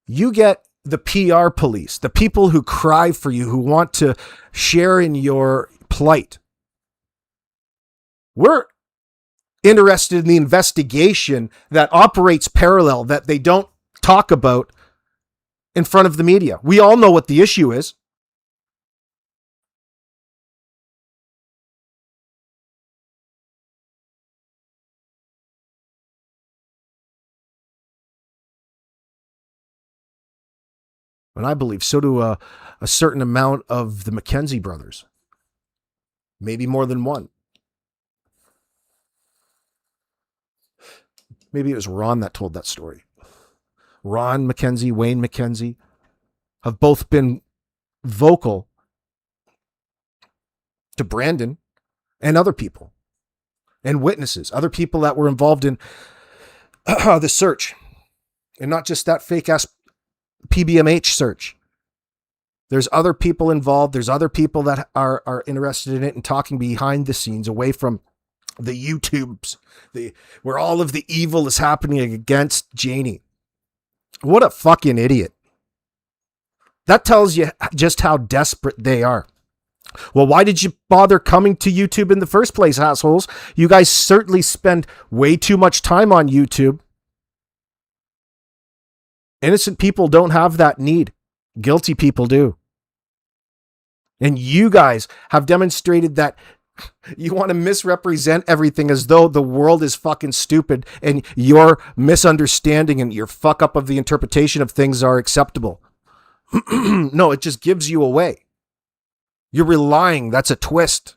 Speaker 1: You get the PR police, the people who cry for you, who want to share in your plight. We're interested in the investigation that operates parallel, that they don't talk about in front of the media. We all know what the issue is. And I believe so do a certain amount of the McKenzie brothers. Maybe more than one. Maybe it was Ron that told that story. Ron McKenzie, Wayne McKenzie have both been vocal to Brandon and other people and witnesses, other people that were involved in the search. And not just that fake ass PBMH search. There's other people involved. There's other people that are interested in it and talking behind the scenes, away from the YouTubes, where all of the evil is happening against Janie. What a fucking idiot. That tells you just how desperate they are. Well, why did you bother coming to YouTube in the first place, assholes? You guys certainly spend way too much time on YouTube. Innocent people don't have that need. Guilty people do. And you guys have demonstrated that you want to misrepresent everything as though the world is fucking stupid and your misunderstanding and your fuck up of the interpretation of things are acceptable. No, it just gives you away. You're relying. That's a twist.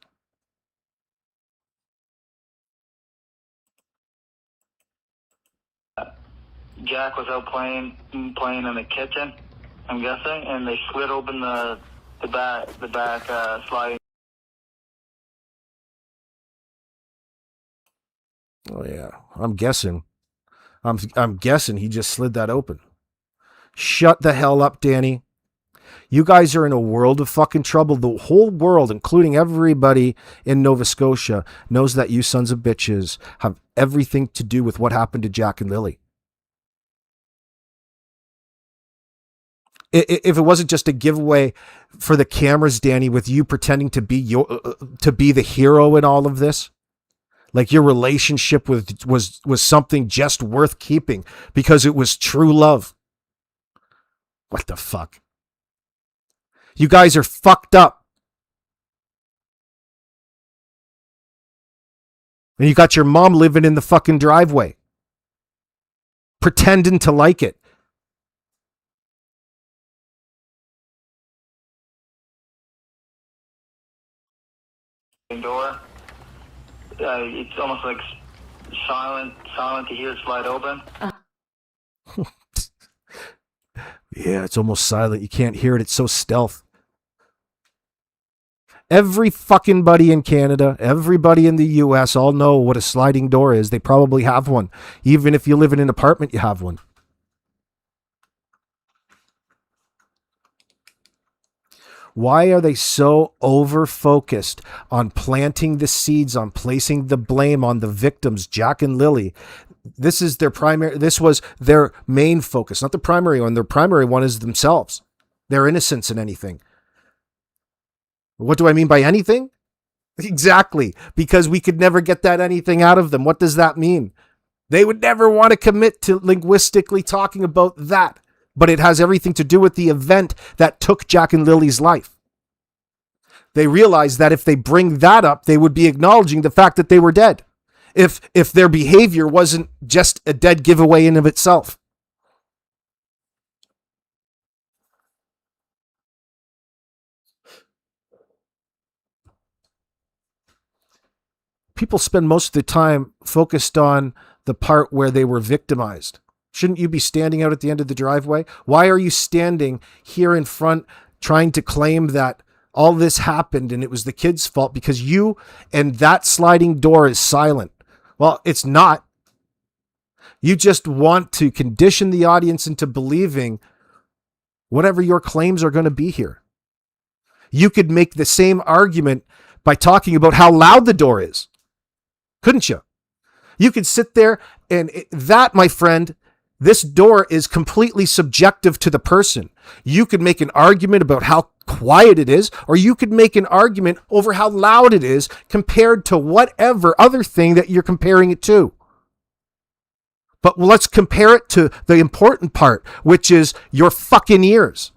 Speaker 6: Jack was out playing in the kitchen, I'm guessing, and they slid open the back sliding.
Speaker 1: Oh yeah, I'm guessing. I'm guessing he just slid that open. Shut the hell up, Danny. You guys are in a world of fucking trouble. The whole world, including everybody in Nova Scotia, knows that you sons of bitches have everything to do with what happened to Jack and Lilly. If it wasn't just a giveaway for the cameras, Danny, with you pretending to be the hero in all of this, like your relationship was something just worth keeping because it was true love. What the fuck? You guys are fucked up. And you got your mom living in the fucking driveway, pretending to like it.
Speaker 6: Door. It's almost like silent to hear it slide open.
Speaker 1: Yeah, it's almost silent. You can't hear it. It's so stealth. Every fucking buddy in Canada, everybody in the US all know what a sliding door is. They probably have one. Even if you live in an apartment, you have one. Why are they so over-focused on planting the seeds, on placing the blame on the victims, Jack and Lilly? This was their main focus, not the primary one. Their primary one is themselves, their innocence in anything. What do I mean by anything? Exactly, because we could never get that anything out of them. What does that mean? They would never want to commit to linguistically talking about that, but it has everything to do with the event that took Jack and Lily's life. They realized that if they bring that up, they would be acknowledging the fact that they were dead. If their behavior wasn't just a dead giveaway in of itself. People spend most of the time focused on the part where they were victimized. Shouldn't you be standing out at the end of the driveway? Why are you standing here in front trying to claim that all this happened and it was the kid's fault because you and that sliding door is silent? Well, it's not. You just want to condition the audience into believing whatever your claims are going to be here. You could make the same argument by talking about how loud the door is. Couldn't you? You could sit there and that, my friend, this door is completely subjective to the person. You could make an argument about how quiet it is, or you could make an argument over how loud it is compared to whatever other thing that you're comparing it to. But let's compare it to the important part, which is your fucking ears.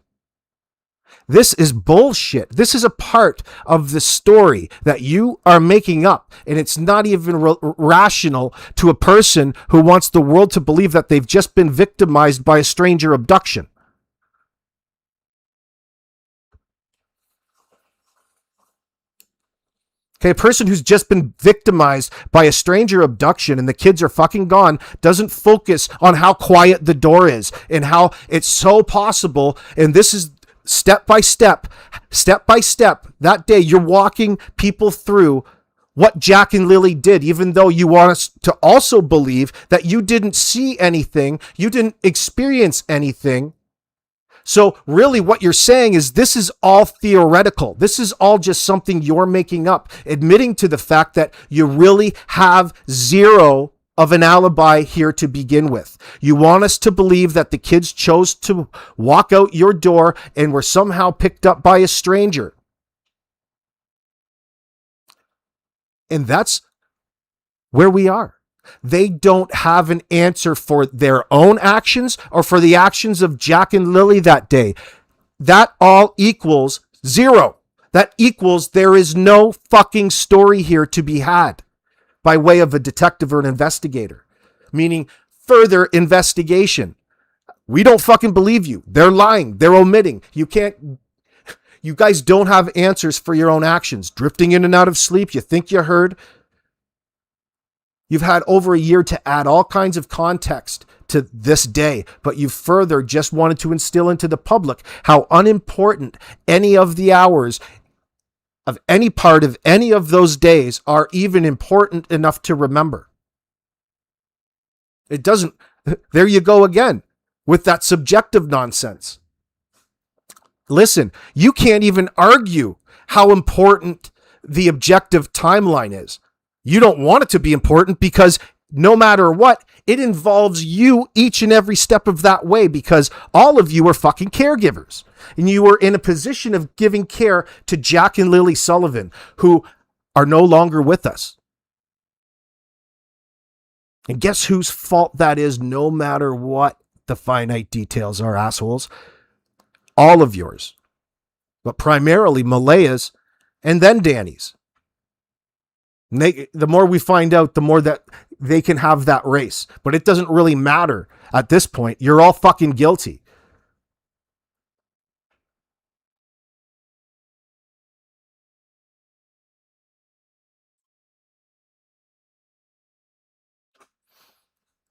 Speaker 1: This is bullshit. This is a part of the story that you are making up. And it's not even rational to a person who wants the world to believe that they've just been victimized by a stranger abduction. Okay, a person who's just been victimized by a stranger abduction and the kids are fucking gone doesn't focus on how quiet the door is and how it's so possible. And this is step by step, that day you're walking people through what Jack and Lilly did, even though you want us to also believe that you didn't see anything, you didn't experience anything. So really what you're saying is this is all theoretical. This is all just something you're making up, admitting to the fact that you really have zero of an alibi here to begin with. You want us to believe that the kids chose to walk out your door and were somehow picked up by a stranger. And that's where we are. They don't have an answer for their own actions or for the actions of Jack and Lilly that day. That all equals zero. That equals there is no fucking story here to be had by way of a detective or an investigator, meaning further investigation. We don't fucking believe you. They're lying. They're omitting. You guys don't have answers for your own actions. Drifting in and out of sleep. You think you heard. You've had over a year to add all kinds of context to this day, but you further just wanted to instill into the public how unimportant any of the hours of any part of any of those days are even important enough to remember. It doesn't. There you go again with that subjective nonsense. Listen, you can't even argue how important the objective timeline is. You don't want it to be important because no matter what, It involves you each and every step of that way because all of you are fucking caregivers. And you were in a position of giving care to Jack and Lilly Sullivan, who are no longer with us. And guess whose fault that is, no matter what the finite details are, assholes? All of yours. But primarily Malaya's and then Danny's. The more we find out, the more that they can have that race. But it doesn't really matter at this point. You're all fucking guilty.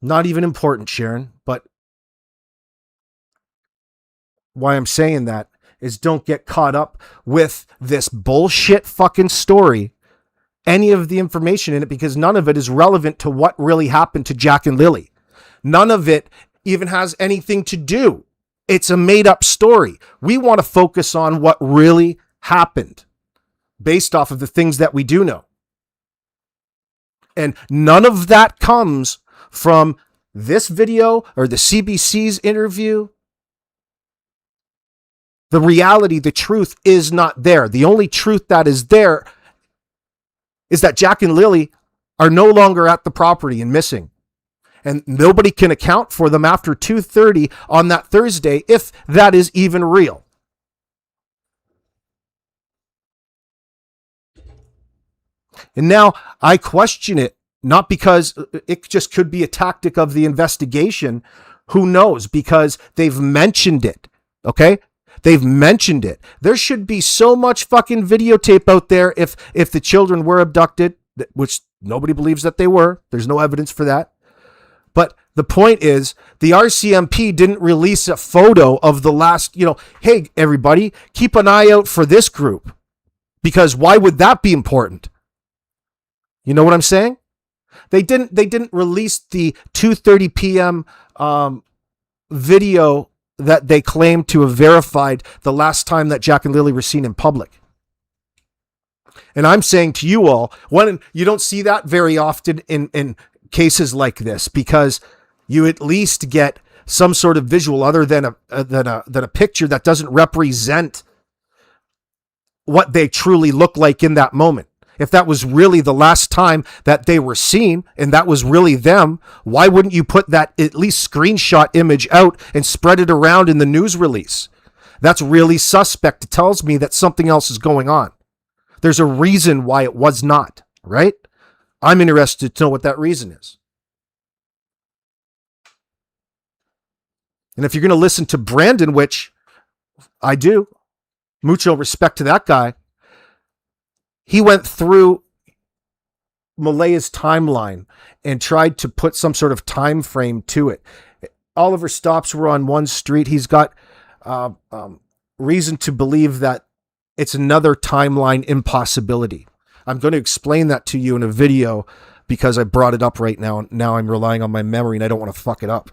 Speaker 1: Not even important, Sharon, but why I'm saying that is don't get caught up with this bullshit fucking story, any of the information in it, because none of it is relevant to what really happened to Jack and Lilly. None of it even has anything to do. It's a made up story. We want to focus on what really happened based off of the things that we do know. And none of that comes from this video or the CBC's interview. The reality, the truth is not there. The only truth that is there is that Jack and Lilly are no longer at the property and missing. And nobody can account for them after 2:30 on that Thursday, if that is even real. And now I question it, not because it just could be a tactic of the investigation. Who knows? Because they've mentioned it. Okay? They've mentioned it. There should be so much fucking videotape out there if the children were abducted, which nobody believes that they were. There's no evidence for that. But the point is, the RCMP didn't release a photo of the last, hey, everybody, keep an eye out for this group. Because why would that be important? You know what I'm saying? They didn't release the 2:30 p.m. Video that they claimed to have verified the last time that Jack and Lilly were seen in public. And I'm saying to you all, when you don't see that very often in cases like this, because you at least get some sort of visual other than a picture that doesn't represent what they truly look like in that moment. If that was really the last time that they were seen and that was really them, why wouldn't you put that at least screenshot image out and spread it around in the news release? That's really suspect. It tells me that something else is going on. There's a reason why it was not, right? I'm interested to know what that reason is. And if you're going to listen to Brandon, which I do, mucho respect to that guy, he went through Malaya's timeline and tried to put some sort of time frame to it. All of her stops were on one street. He's got reason to believe that it's another timeline impossibility. I'm going to explain that to you in a video because I brought it up right now. Now I'm relying on my memory and I don't want to fuck it up.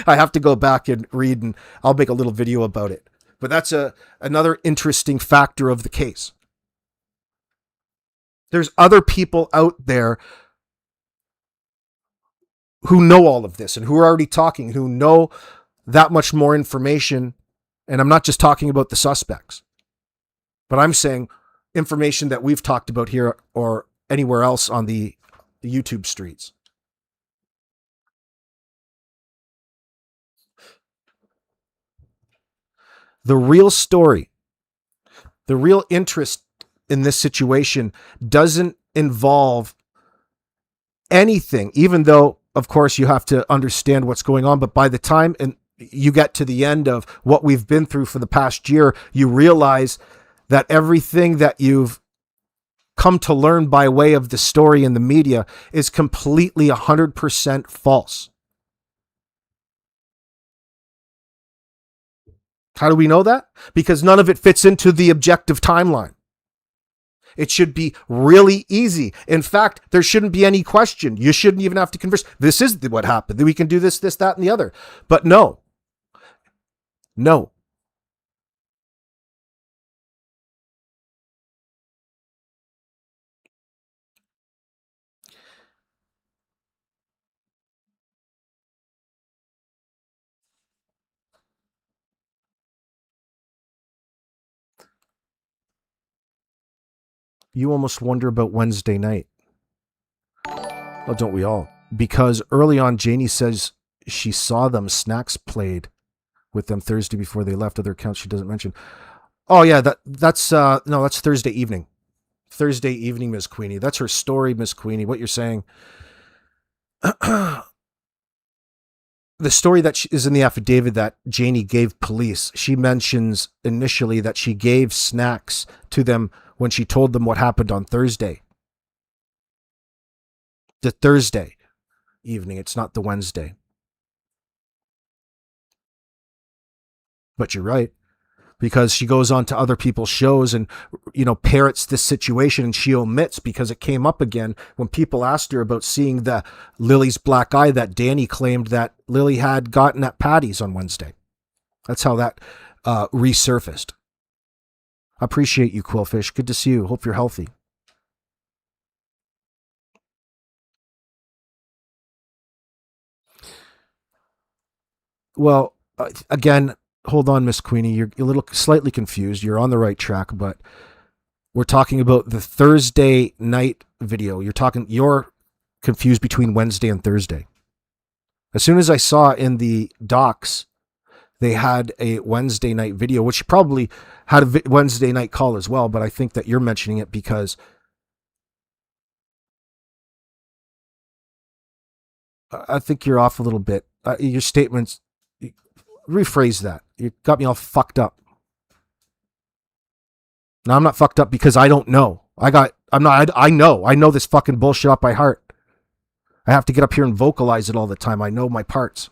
Speaker 1: I have to go back and read, and I'll make a little video about it. But that's another interesting factor of the case. There's other people out there who know all of this and who are already talking, who know that much more information. And I'm not just talking about the suspects, but I'm saying information that we've talked about here or anywhere else on the YouTube streets. The real story, the real interest in this situation doesn't involve anything, even though, of course, you have to understand what's going on. But by the time you get to the end of what we've been through for the past year, you realize that everything that you've come to learn by way of the story in the media is completely 100% false. How do we know that? Because none of it fits into the objective timeline. It should be really easy. In fact, there shouldn't be any question. You shouldn't even have to converse. This is what happened. We can do this, that, and the other. But no. You almost wonder about Wednesday night. Well, don't we all? Because early on, Janie says she saw them. Snacks played with them Thursday before they left. Other accounts she doesn't mention. Oh yeah, that's Thursday evening. Thursday evening, Miss Queenie. That's her story, Miss Queenie. What you're saying. The story that is in the affidavit that Janie gave police, she mentions initially that she gave snacks to them when she told them what happened on Thursday. The Thursday evening. It's not the Wednesday. But you're right. Because she goes on to other people's shows and, parrots this situation, and she omits because it came up again when people asked her about seeing the Lily's black eye that Danny claimed that Lily had gotten at Patty's on Wednesday. That's how that resurfaced. Appreciate you, Quillfish. Good to see you. Hope you're healthy. Well, again, hold on, Miss Queenie. You're a little slightly confused. You're on the right track, but we're talking about the Thursday night video. You're confused between Wednesday and Thursday. As soon as I saw in the docs, they had a Wednesday night video, which probably had a Wednesday night call as well, but I think that you're mentioning it because I think you're off a little bit. Your statements, rephrase that. You got me all fucked up. Now I'm not fucked up because I don't know. I know this fucking bullshit up by heart. I have to get up here and vocalize it all the time. I know my parts.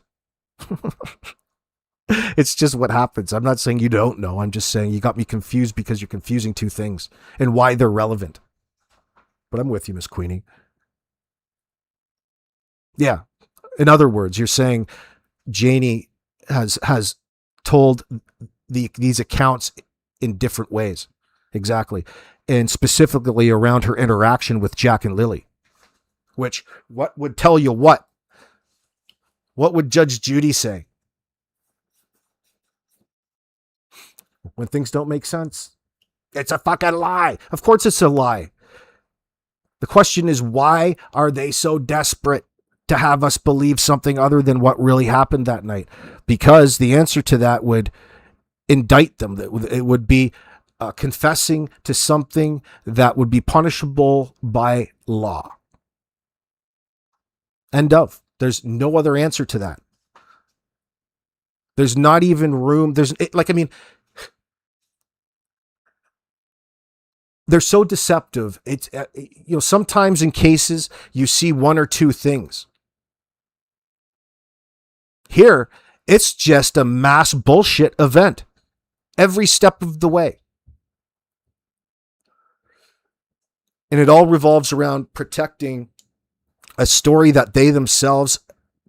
Speaker 1: It's just what happens. I'm not saying you don't know. I'm just saying you got me confused because you're confusing two things and why they're relevant. But I'm with you, Miss Queenie. Yeah. In other words, you're saying Janie has told these accounts in different ways. Exactly. And specifically around her interaction with Jack and Lily. Which, what would tell you what? What would Judge Judy say? When things don't make sense. It's a fucking lie. Of course it's a lie. The question is, why are they so desperate to have us believe something other than what really happened that night? Because the answer to that would indict them. It would be confessing to something that would be punishable by law. End of. There's no other answer to that. There's not even room. They're so deceptive. It's, sometimes in cases you see one or two things. Here, it's just a mass bullshit event. Every step of the way. And it all revolves around protecting a story that they themselves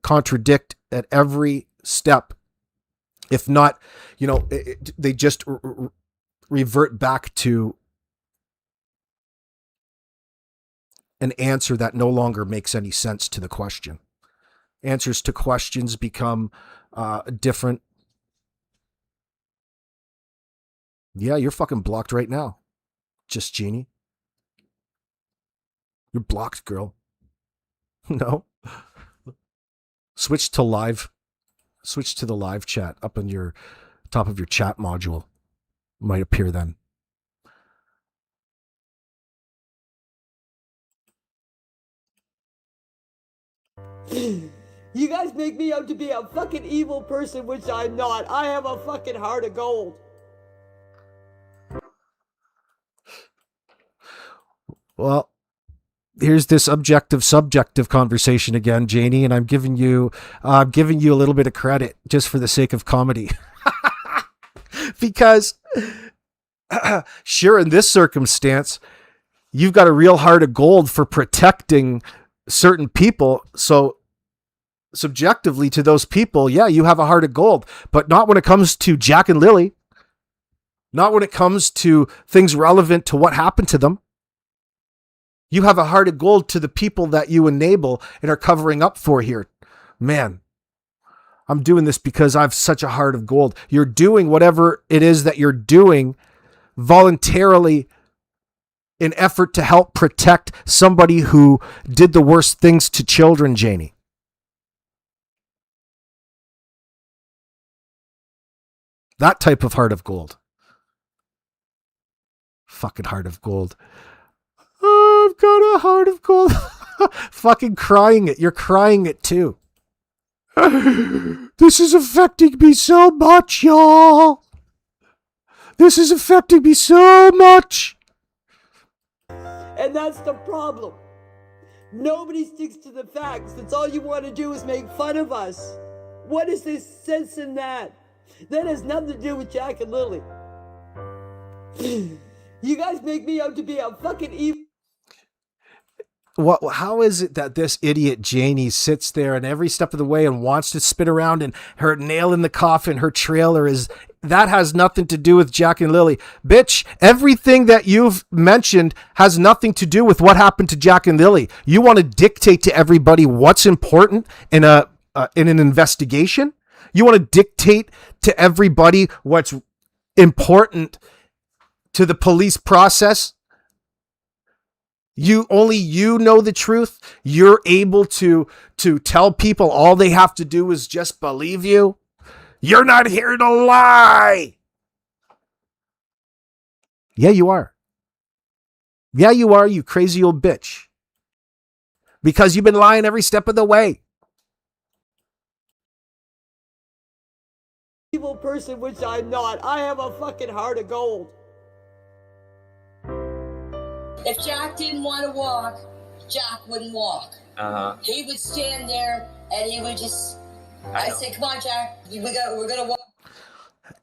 Speaker 1: contradict at every step. If not, they just revert back to an answer that no longer makes any sense to the question. Answers to questions become different. Yeah, you're fucking blocked right now. Just Jeannie. You're blocked, girl. No. Switch to live. Switch to the live chat up on your top of your chat module. Might appear then.
Speaker 5: You guys make me out to be a fucking evil person, which I'm not. I have a fucking heart of gold.
Speaker 1: Well, here's this objective-subjective conversation again, Janie, and I'm giving you a little bit of credit just for the sake of comedy. Because, sure, in this circumstance, you've got a real heart of gold for protecting certain people. So, subjectively to those people, yeah, you have a heart of gold, but not when it comes to Jack and Lily. Not when it comes to things relevant to what happened to them. You have a heart of gold to the people that you enable and are covering up for here. Man, I'm doing this because I have such a heart of gold. You're doing whatever it is that you're doing voluntarily in effort to help protect somebody who did the worst things to children, Janie. That type of heart of gold. Fucking heart of gold. Oh, I've got a heart of gold. Fucking crying it. You're crying it too. This is affecting me so much, y'all. This is affecting me so much.
Speaker 5: And that's the problem. Nobody sticks to the facts. That's all you want to do is make fun of us. What is this sense in that? That has nothing to do with Jack and Lilly. You guys make me out to be a fucking evil.
Speaker 1: How is it that this idiot Janie sits there and every step of the way and wants to spin around, and her nail in the coffin, her trailer that has nothing to do with Jack and Lilly? Bitch, everything that you've mentioned has nothing to do with what happened to Jack and Lilly. You want to dictate to everybody what's important in an investigation? You want to dictate to everybody what's important to the police process? You know the truth. You're able to tell people all they have to do is just believe you. You're not here to lie. Yeah, you are. Yeah, you are, you crazy old bitch. Because you've been lying every step of the way.
Speaker 5: Evil person, which I'm not. I have a fucking heart of gold.
Speaker 7: If Jack didn't want to walk, Jack wouldn't walk. He would stand there and he would just. I say, "Come on, Jack, we're gonna walk."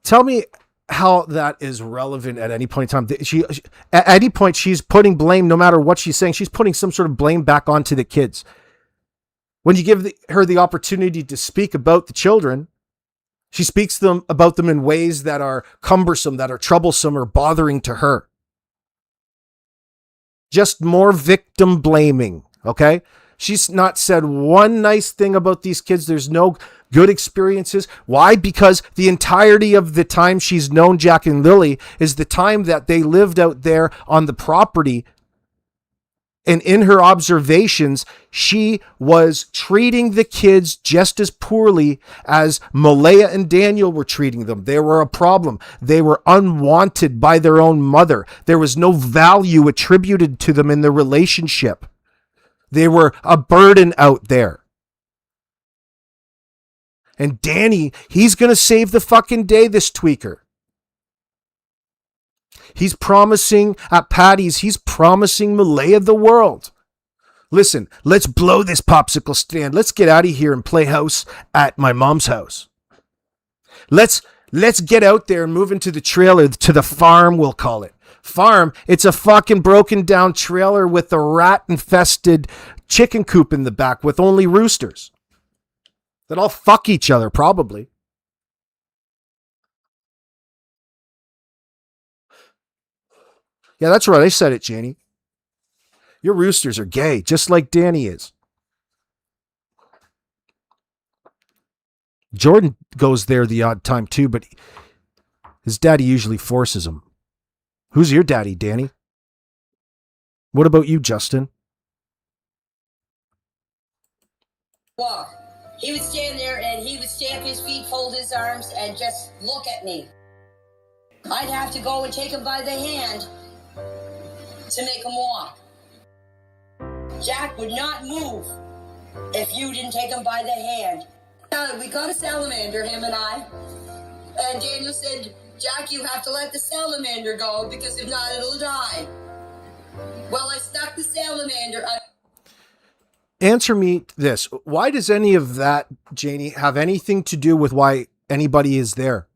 Speaker 1: Tell me how that is relevant at any point in time. At any point, she's putting blame, no matter what she's saying. She's putting some sort of blame back onto the kids. When you give her the opportunity to speak about the children, she speaks about them in ways that are cumbersome, that are troublesome, or bothering to her. Just more victim blaming, okay? She's not said one nice thing about these kids. There's no good experiences. Why? Because the entirety of the time she's known Jack and Lilly is the time that they lived out there on the property. And in her observations, she was treating the kids just as poorly as Malaya and Daniel were treating them. They were a problem. They were unwanted by their own mother. There was no value attributed to them in the relationship. They were a burden out there. And Danny, he's going to save the fucking day, this tweaker. He's promising at Patty's, he's promising Malaya the world. Listen, let's blow this popsicle stand. Let's get out of here and play house at my mom's house. Let's get out there and move into the trailer, to the farm, we'll call it. Farm, it's a fucking broken down trailer with a rat infested chicken coop in the back with only roosters that all fuck each other, probably. Yeah, that's right. I said it, Janie. Your roosters are gay, just like Danny is. Jordan goes there the odd time too, but his daddy usually forces him. Who's your daddy, Danny? What about you, Justin?
Speaker 7: Walk. He would stand there and he would stamp his feet, fold his arms, and just look at me. I'd have to go and take him by the hand to make him walk. Jack would not move if you didn't take him by the hand. We got a salamander, him and I. And Daniel said, "Jack, you have to let the salamander go because if not, it'll die." Well, I stuck the salamander.
Speaker 1: Answer me this. Why does any of that, Janie, have anything to do with why anybody is there?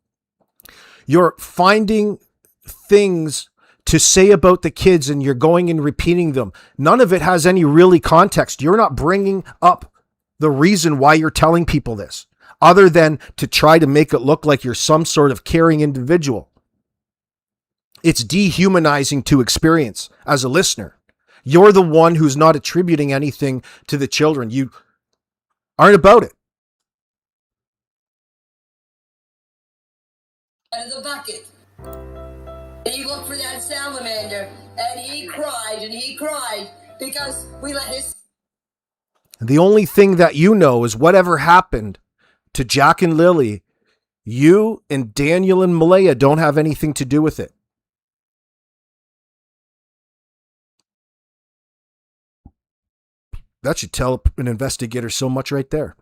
Speaker 1: You're finding things to say about the kids and you're going and repeating them. None of it has any really context. You're not bringing up the reason why you're telling people this, other than to try to make it look like you're some sort of caring individual. It's dehumanizing to experience as a listener. You're the one who's not attributing anything to the children. You aren't about it.
Speaker 7: Out of the bucket. And he looked for that salamander, and he cried because we let his...
Speaker 1: The only thing that you know is whatever happened to Jack and Lilly, you and Daniel and Malaya don't have anything to do with it. That should tell an investigator so much right there.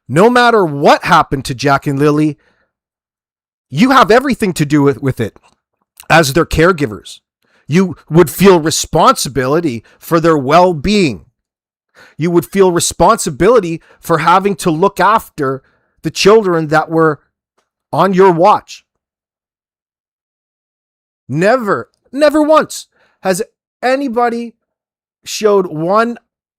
Speaker 1: No matter what happened to Jack and Lilly, you have everything to do with it as their caregivers. You would feel responsibility for their well-being. You would feel responsibility for having to look after the children that were on your watch. Never once has anybody showed one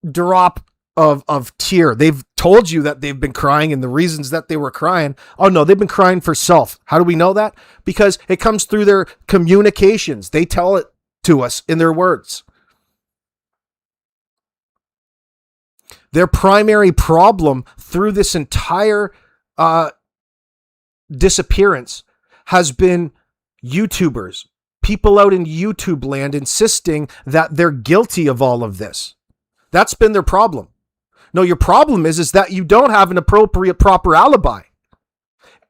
Speaker 1: drop of tear. They've told you that they've been crying and the reasons that they were crying. Oh no, they've been crying for self. How do we know that? Because it comes through their communications. They tell it to us in their words. Their primary problem through this entire disappearance has been YouTubers, people out in YouTube land insisting that they're guilty of all of this. That's been their problem. No, your problem is that you don't have an appropriate, proper alibi.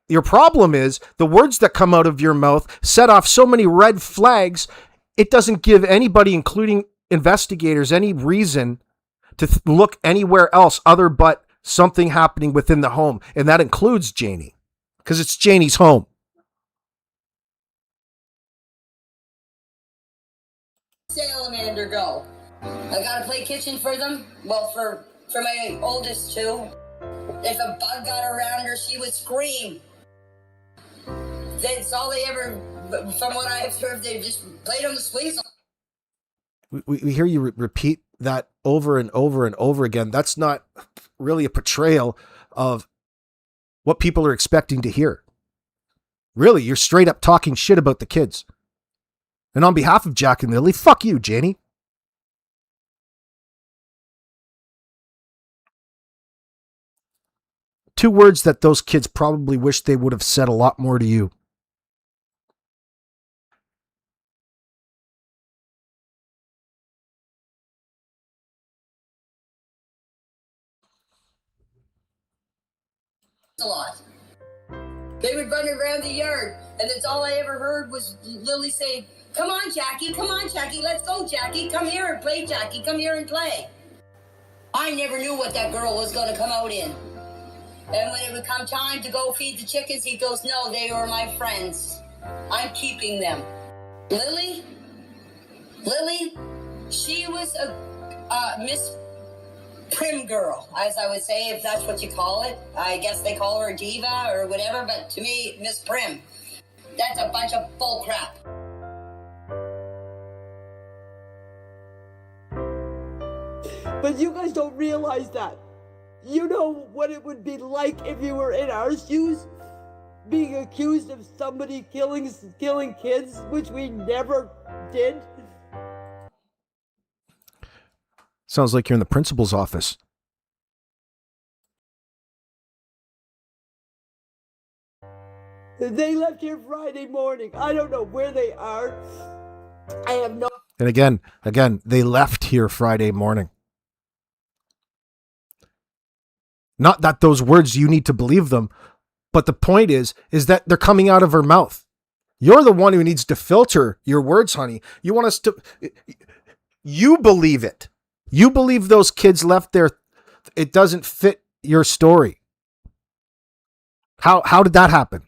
Speaker 1: Your problem is the words that come out of your mouth set off so many red flags, it doesn't give anybody, including investigators, any reason to look anywhere else other but something happening within the home. And that includes Janie, because it's Janie's home.
Speaker 7: Salamander go. I gotta play kitchen for them. Well, for my oldest too. If a bug got around her, she would scream. That's all they ever, from what I observed, they just played on the squeeze.
Speaker 1: We hear you repeat that over and over and over again. That's not really a portrayal of what people are expecting to hear. Really, you're straight up talking shit about the kids. And on behalf of Jack and Lilly, fuck you, Janie. Two words that those kids probably wish they would have said a lot more to you.
Speaker 7: A lot. They would run around the yard, and that's all I ever heard was Lily say, come on, Jackie, let's go, Jackie, come here and play, Jackie, come here and play. I never knew what that girl was going to come out in. And when it would come time to go feed the chickens, he goes, no, they were my friends. I'm keeping them. Lily, she was a Miss Prim girl, as I would say, if that's what you call it. I guess they call her a diva or whatever, but to me, Miss Prim. That's a bunch of bull crap.
Speaker 5: But you guys don't realize that. You know what it would be like if you were in our shoes, being accused of somebody killing kids, which we never did.
Speaker 1: Sounds like you're in the principal's office.
Speaker 5: They left here Friday morning. I don't know where they are. I have no...
Speaker 1: And again, they left here Friday morning. Not that those words, you need to believe them, but the point is that they're coming out of her mouth. You're the one who needs to filter your words, honey. You want us to... You believe it. You believe those kids left there. It doesn't fit your story. How did that happen?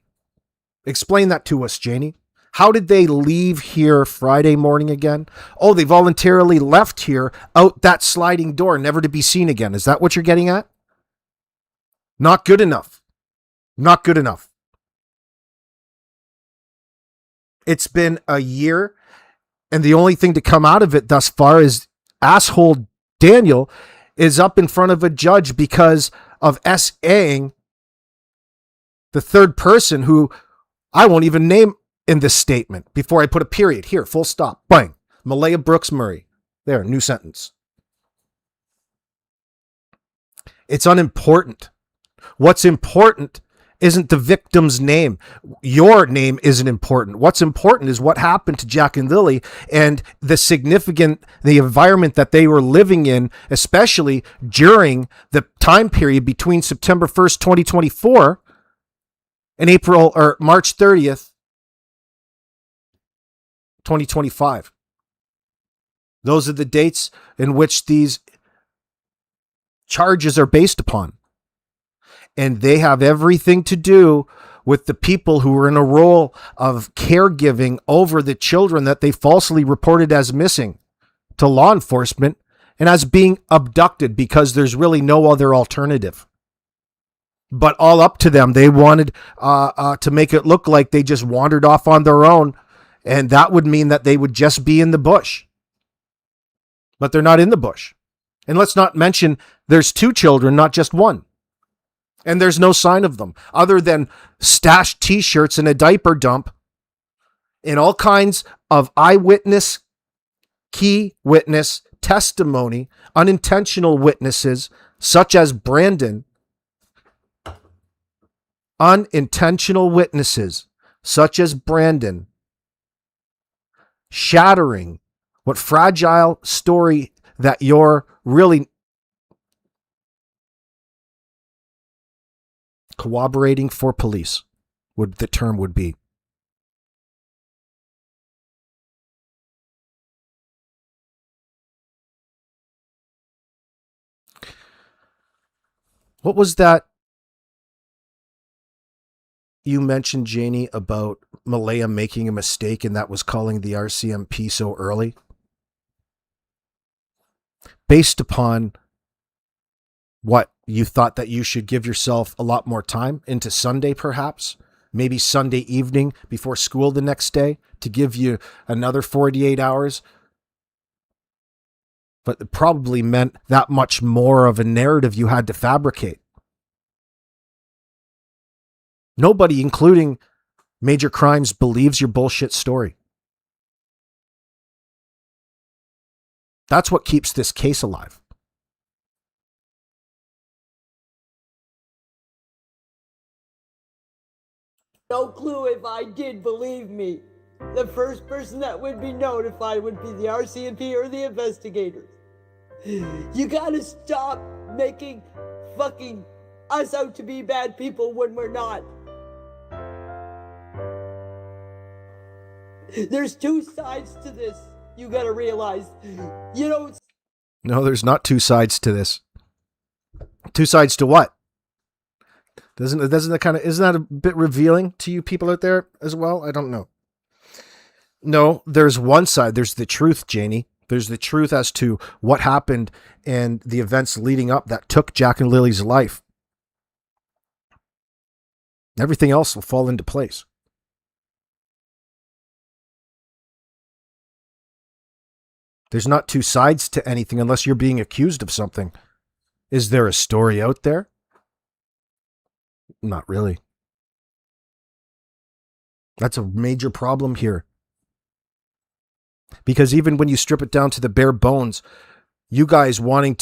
Speaker 1: Explain that to us, Janie. How did they leave here Friday morning again? Oh, they voluntarily left here out that sliding door, never to be seen again. Is that what you're getting at? Not good enough. Not good enough. It's been a year, and the only thing to come out of it thus far is asshole Daniel is up in front of a judge because of SAing the third person who I won't even name in this statement before I put a period. Here, full stop. Bang. Malaya Brooks Murray. There, new sentence. It's unimportant. What's important isn't the victim's name. Your name isn't important. What's important is what happened to Jack and Lilly and the environment that they were living in, especially during the time period between September 1st, 2024 and March 30th, 2025. Those are the dates in which these charges are based upon. And they have everything to do with the people who were in a role of caregiving over the children that they falsely reported as missing to law enforcement and as being abducted because there's really no other alternative. But all up to them, they wanted to make it look like they just wandered off on their own, and that would mean that they would just be in the bush. But they're not in the bush. And let's not mention there's 2 children, not just 1. And there's no sign of them other than stashed t-shirts and a diaper dump and all kinds of eyewitness, key witness, testimony, unintentional witnesses, such as Brandon. Unintentional witnesses, such as Brandon, shattering what fragile story that you're really corroborating for police, would the term would be. What was that you mentioned, Janie, about Malaya making a mistake and that was calling the RCMP so early? Based upon what? You thought that you should give yourself a lot more time into Sunday, perhaps? Maybe Sunday evening before school the next day to give you another 48 hours? But it probably meant that much more of a narrative you had to fabricate. Nobody, including Major Crimes, believes your bullshit story. That's what keeps this case alive.
Speaker 5: No clue if I did believe me. The first person that would be notified would be the RCMP or the investigators. You gotta stop making fucking us out to be bad people when we're not. There's 2 sides to this. You gotta realize. You know.
Speaker 1: No, there's not 2 sides to this. 2 sides to what? Isn't that a bit revealing to you people out there as well? I don't know. No, there's one side. There's the truth, Janie. There's the truth as to what happened and the events leading up that took Jack and Lily's life. Everything else will fall into place. There's not 2 sides to anything unless you're being accused of something. Is there a story out there? Not really. That's a major problem here. Because even when you strip it down to the bare bones, you guys wanting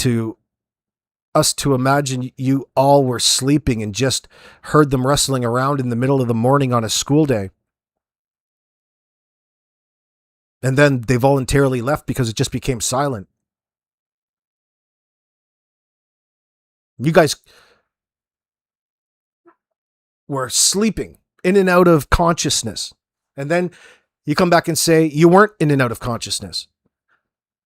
Speaker 1: us to imagine you all were sleeping and just heard them wrestling around in the middle of the morning on a school day. And then they voluntarily left because it just became silent. You guys were sleeping in and out of consciousness. And then you come back and say you weren't in and out of consciousness.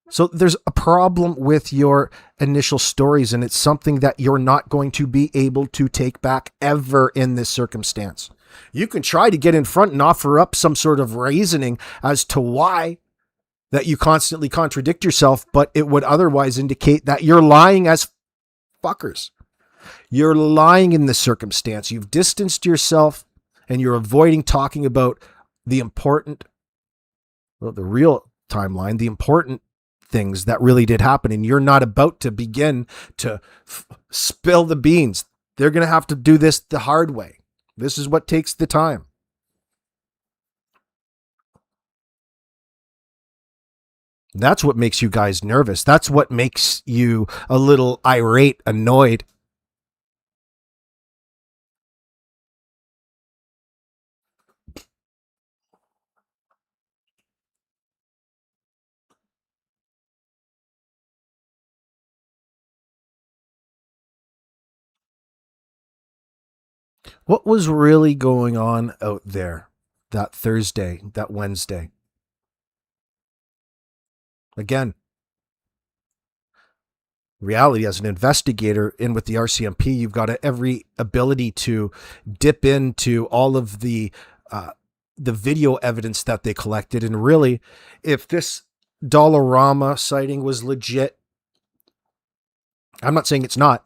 Speaker 1: So there's a problem with your initial stories, and it's something that you're not going to be able to take back ever in this circumstance. You can try to get in front and offer up some sort of reasoning as to why that you constantly contradict yourself, but it would otherwise indicate that you're lying as fuckers. You're lying in this circumstance. You've distanced yourself and you're avoiding talking about the real timeline, the important things that really did happen. And you're not about to begin to spill the beans. They're going to have to do this the hard way. This is what takes the time. That's what makes you guys nervous. That's what makes you a little irate, annoyed. What was really going on out there that Thursday, that Wednesday? Again, reality, as an investigator in with the RCMP, you've got every ability to dip into all of the video evidence that they collected. And really, if this Dollarama sighting was legit, I'm not saying it's not,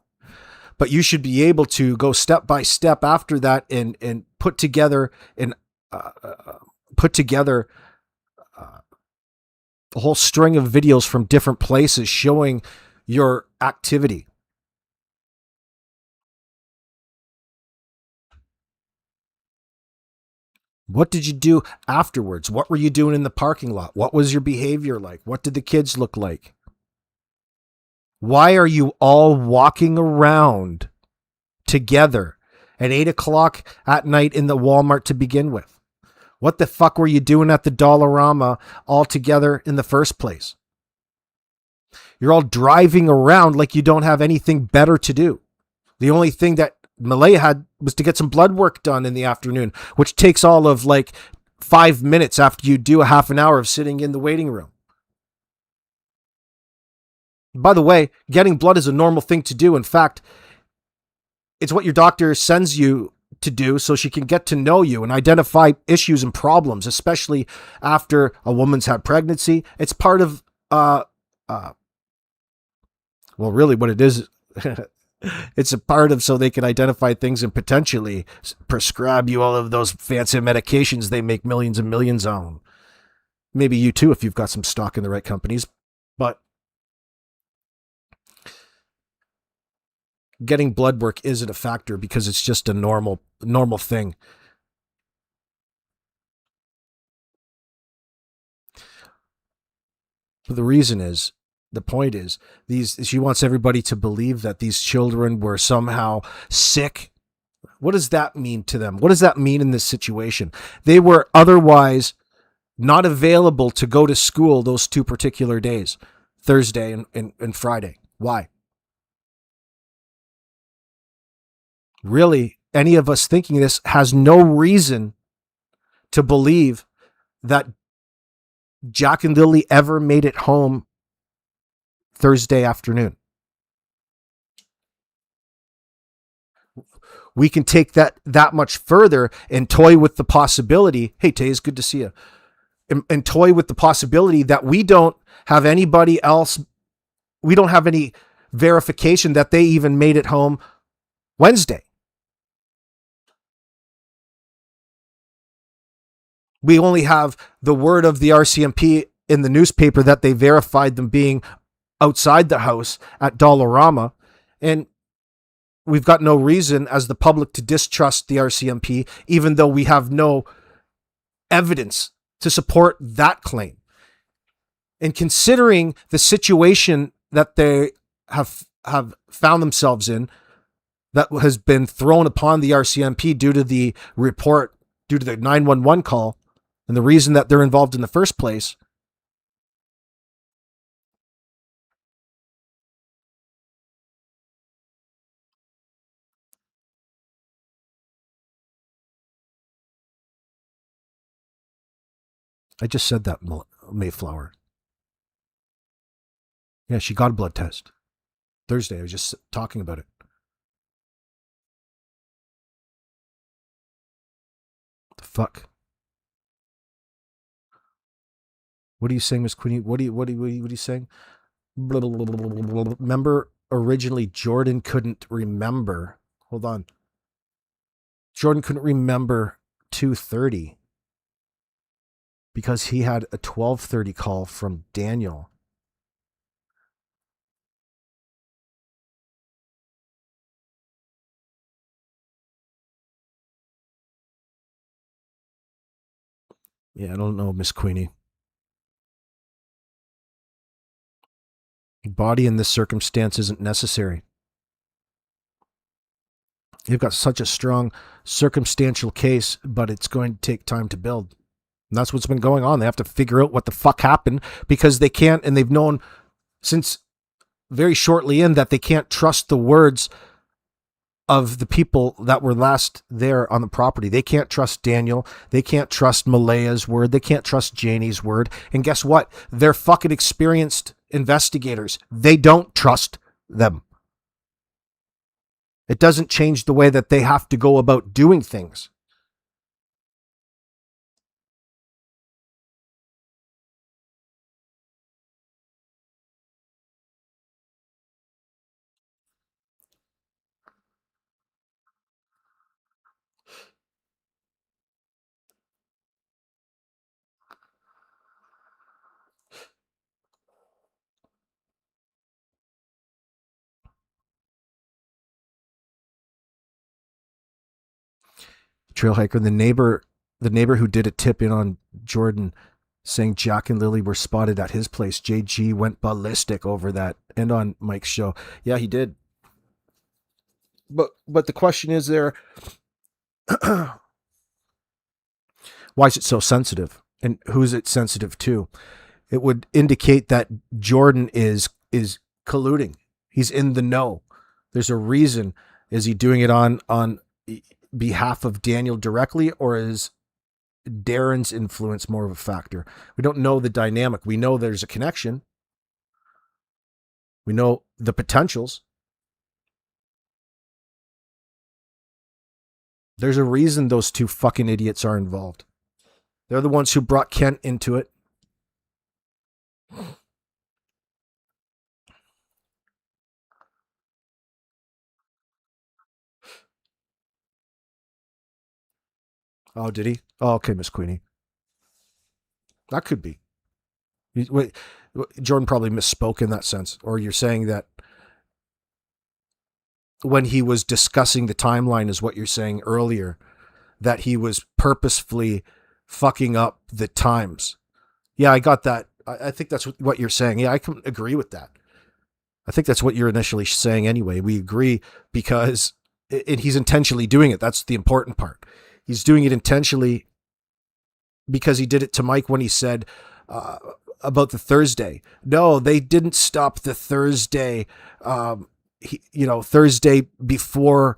Speaker 1: but you should be able to go step by step after that and put together a whole string of videos from different places showing your activity. What did you do afterwards? What were you doing in the parking lot? What was your behavior like? What did the kids look like? Why are you all walking around together at 8 o'clock at night in the Walmart to begin with? What the fuck were you doing at the Dollarama all together in the first place? You're all driving around like you don't have anything better to do. The only thing that Malaya had was to get some blood work done in the afternoon, which takes all of like 5 minutes after you do a half an hour of sitting in the waiting room. By the way, getting blood is a normal thing to do. In fact, it's what your doctor sends you to do so she can get to know you and identify issues and problems, especially after a woman's had pregnancy. It's part of, well, really what it is, it's a part of so they can identify things and potentially prescribe you all of those fancy medications they make millions and millions on. Maybe you too, if you've got some stock in the right companies, but getting blood work isn't a factor because it's just a normal thing. But the point is, she wants everybody to believe that these children were somehow sick. What does that mean to them? What does that mean in this situation? They were otherwise not available to go to school those 2 particular days, Thursday and Friday. Why? Really, any of us thinking this has no reason to believe that Jack and Lilly ever made it home Thursday afternoon. We can take that much further and toy with the possibility. Hey, Tay, it's good to see you. And toy with the possibility that we don't have anybody else. We don't have any verification that they even made it home Wednesday. We only have the word of the RCMP in the newspaper that they verified them being outside the house at Dollarama. And we've got no reason as the public to distrust the RCMP, even though we have no evidence to support that claim. And considering the situation that they have found themselves in, that has been thrown upon the RCMP due to the report, due to the 911 call, and the reason that they're involved in the first place, I just said that, Mayflower. Yeah, she got a blood test Thursday. I was just talking about it. The fuck? What are you saying, Miss Queenie? What are you saying? Remember, originally Jordan couldn't remember. Hold on. Jordan couldn't remember 2:30 because he had a 12:30 call from Daniel. Yeah, I don't know, Miss Queenie. Body in this circumstance isn't necessary. You've got such a strong circumstantial case, but it's going to take time to build. And that's what's been going on. They have to figure out what the fuck happened because they can't, and they've known since very shortly in that they can't trust the words of the people that were last there on the property. They can't trust Daniel. They can't trust Malaya's word. They can't trust Janie's word. And guess what? They're fucking experienced investigators. They don't trust them. It doesn't change the way that they have to go about doing things. Trail hiker, the neighbor who did a tip in on Jordan saying Jack and Lilly were spotted at his place. JG went ballistic over that and on Mike's show. Yeah, he did. But the question is there, why is it so sensitive? And who's it sensitive to? It would indicate that Jordan is colluding. He's in the know. There's a reason. Is he doing it on behalf of Daniel directly, or is Darren's influence more of a factor? We don't know the dynamic. We know there's a connection. We know the potentials. There's a reason those two fucking idiots are involved. They're the ones who brought Kent into it. Oh, did he? Oh, okay, Miss Queenie. That could be. Wait, Jordan probably misspoke in that sense. Or you're saying that when he was discussing the timeline is what you're saying earlier, that he was purposefully fucking up the times. Yeah, I got that. I think that's what you're saying. Yeah, I can agree with that. I think that's what you're initially saying anyway. We agree because he's intentionally doing it. That's the important part. He's doing it intentionally because he did it to Mike when he said about the Thursday. No, they didn't stop the Thursday, Thursday before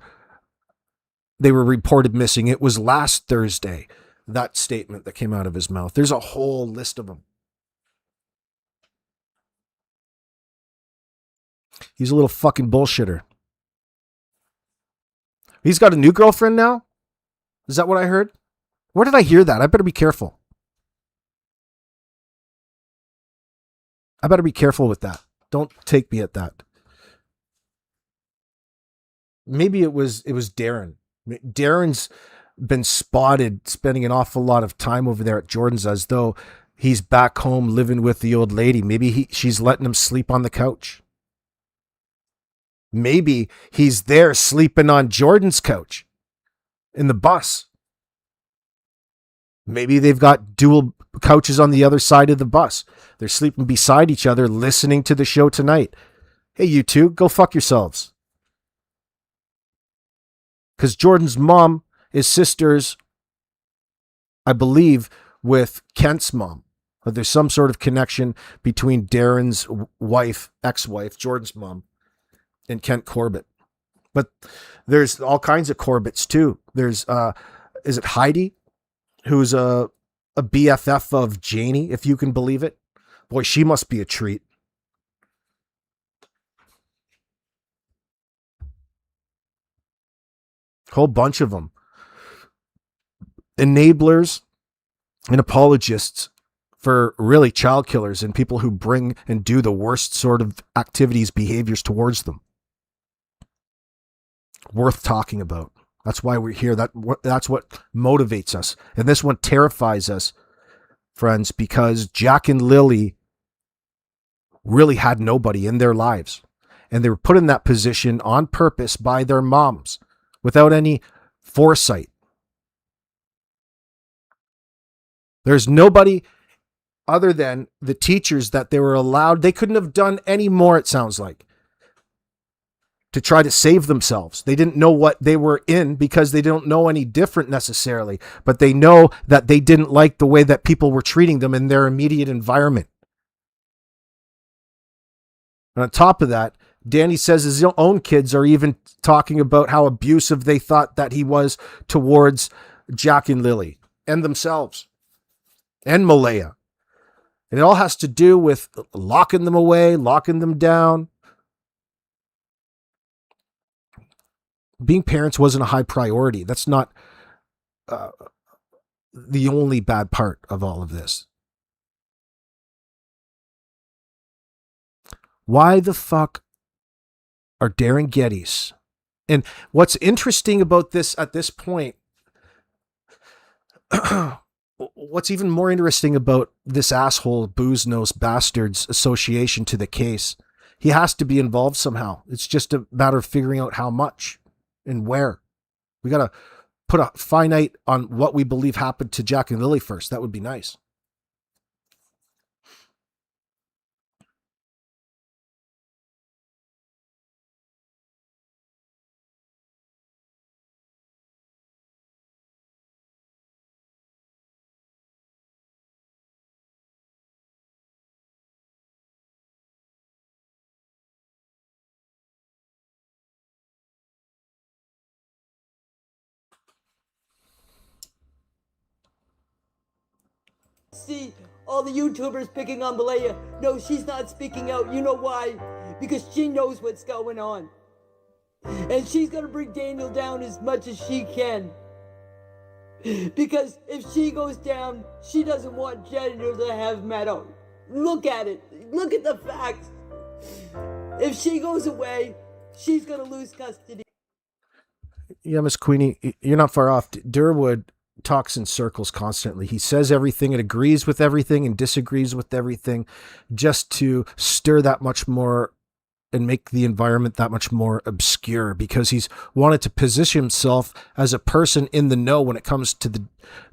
Speaker 1: they were reported missing. It was last Thursday, that statement that came out of his mouth. There's a whole list of them. He's a little fucking bullshitter. He's got a new girlfriend now? Is that what I heard? Where did I hear that? I better be careful. I better be careful with that. Don't take me at that. Maybe it was Darren. Darren's been spotted spending an awful lot of time over there at Jordan's as though he's back home living with the old lady. Maybe she's letting him sleep on the couch. Maybe he's there sleeping on Jordan's couch in the bus. Maybe they've got dual couches on the other side of the bus. They're sleeping beside each other, listening to the show tonight. Hey, you two, go fuck yourselves. Because Jordan's mom is sisters, I believe, with Kent's mom. There's some sort of connection between Darren's wife, ex-wife, Jordan's mom, and Kent Corbett. But there's all kinds of Corbett's too. There's, is it Heidi, who's a BFF of Janie, if you can believe it? Boy, she must be a treat. Whole bunch of them. Enablers and apologists for really child killers and people who bring and do the worst sort of activities, behaviors towards them. Worth talking about. That's why we're here. That's what motivates us. And this one terrifies us, friends, because Jack and Lilly really had nobody in their lives. And they were put in that position on purpose by their moms without any foresight. There's nobody other than the teachers that they were allowed. They couldn't have done any more, it sounds like, to try to save themselves. They didn't know what they were in because they don't know any different necessarily, but they know that they didn't like the way that people were treating them in their immediate environment. And on top of that, Danny says his own kids are even talking about how abusive they thought that he was towards Jack and Lilly and themselves and Malaya. And it all has to do with locking them away, locking them down. Being parents wasn't a high priority. That's not the only bad part of all of this. Why the fuck are Darren Gettys? And what's interesting about this at this point, what's even more interesting about this asshole booze-nose bastard's association to the case, he has to be involved somehow. It's just a matter of figuring out how much and where. We got to put a finite on what we believe happened to Jack and Lilly first. That would be nice.
Speaker 5: See all the YouTubers picking on Malaya. No, she's not speaking out. You know why? Because she knows what's going on. And she's going to bring Daniel down as much as she can. Because if she goes down, she doesn't want Daniel to have Meadow. Look at it. Look at the facts. If she goes away, she's going to lose custody.
Speaker 1: Yeah, Miss Queenie, you're not far off. Durwood talks in circles constantly. He says everything and agrees with everything and disagrees with everything just to stir that much more and make the environment that much more obscure, because he's wanted to position himself as a person in the know when it comes to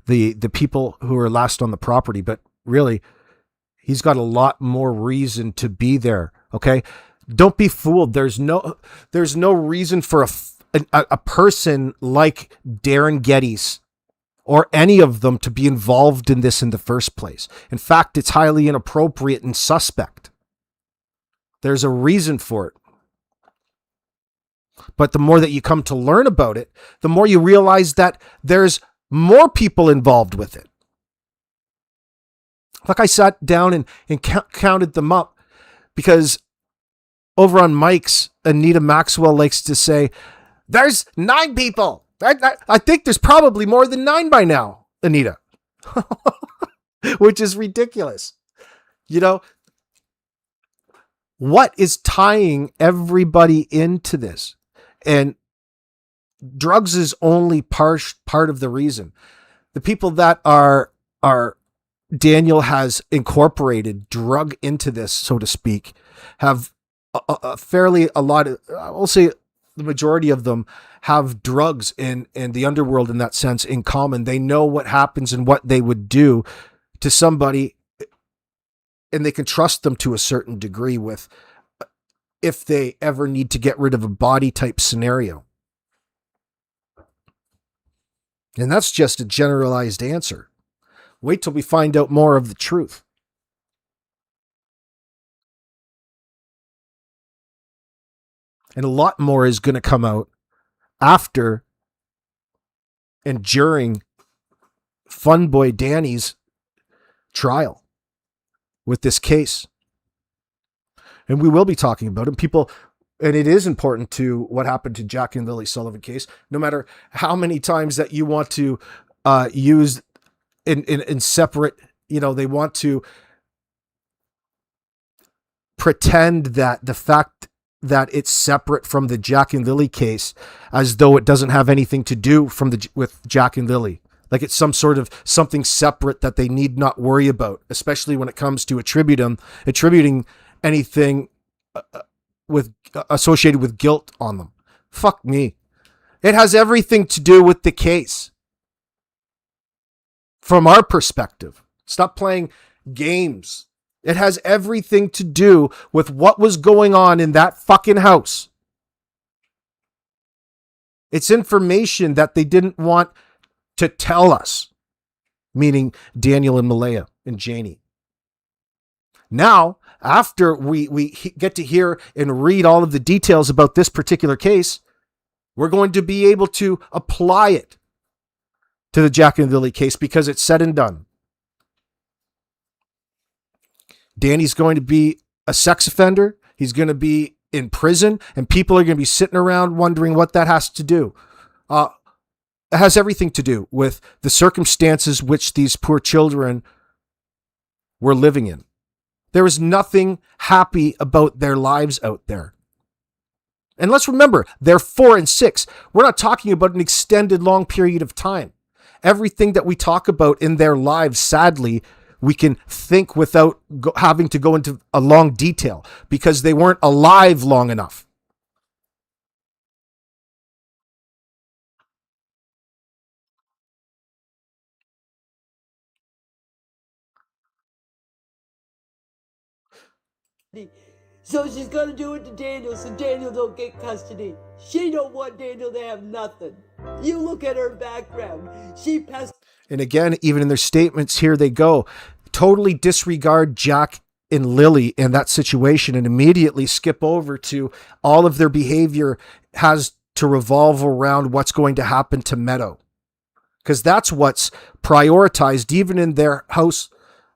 Speaker 1: the people who are last on the property. But really, he's got a lot more reason to be there. Okay. Don't be fooled. There's no reason for a person like Darren Gettys or any of them to be involved in this in the first place. In fact, it's highly inappropriate and suspect. There's a reason for it. But the more that you come to learn about it, the more you realize that there's more people involved with it. Like, I sat down and counted them up, because over on Mike's, Anita Maxwell likes to say, there's 9 people. I think there's probably more than 9 by now, Anita. Which is ridiculous. You know, what is tying everybody into this? And drugs is only part of the reason. The people that are Daniel has incorporated drug into this, so to speak, have a lot of, I'll say the majority of them have drugs and the underworld in that sense in common. They know what happens and what they would do to somebody, and they can trust them to a certain degree with, if they ever need to get rid of a body type scenario. And that's just a generalized answer. Wait till we find out more of the truth. And a lot more is going to come out after and during Fun Boy Danny's trial with this case. And we will be talking about it. And it is important to what happened to Jack and Lilly Sullivan case, no matter how many times that you want to use in separate, they want to pretend that the fact that it's separate from the Jack and Lilly case, as though it doesn't have anything to do with Jack and Lilly. Like it's some sort of something separate that they need not worry about, especially when it comes to attributing anything associated with guilt on them. Fuck me. It has everything to do with the case. From our perspective. Stop playing games. It has everything to do with what was going on in that fucking house. It's information that they didn't want to tell us, meaning Daniel and Malaya and Janie. Now, after we get to hear and read all of the details about this particular case, we're going to be able to apply it to the Jack and Lilly case because it's said and done. Danny's going to be a sex offender. He's going to be in prison, and people are going to be sitting around wondering what that has to do. It has everything to do with the circumstances which these poor children were living in. There is nothing happy about their lives out there. And let's remember, they're 4 and 6. We're not talking about an extended long period of time. Everything that we talk about in their lives, sadly, we can think without having to go into a long detail because they weren't alive long enough.
Speaker 5: So she's gonna do it to Daniel so Daniel don't get custody. She don't want Daniel to have nothing. You look at her background. She passed.
Speaker 1: And again, even in their statements, here they go. Totally disregard Jack and Lilly in that situation and immediately skip over to all of their behavior has to revolve around what's going to happen to Meadow. Because that's what's prioritized even in their house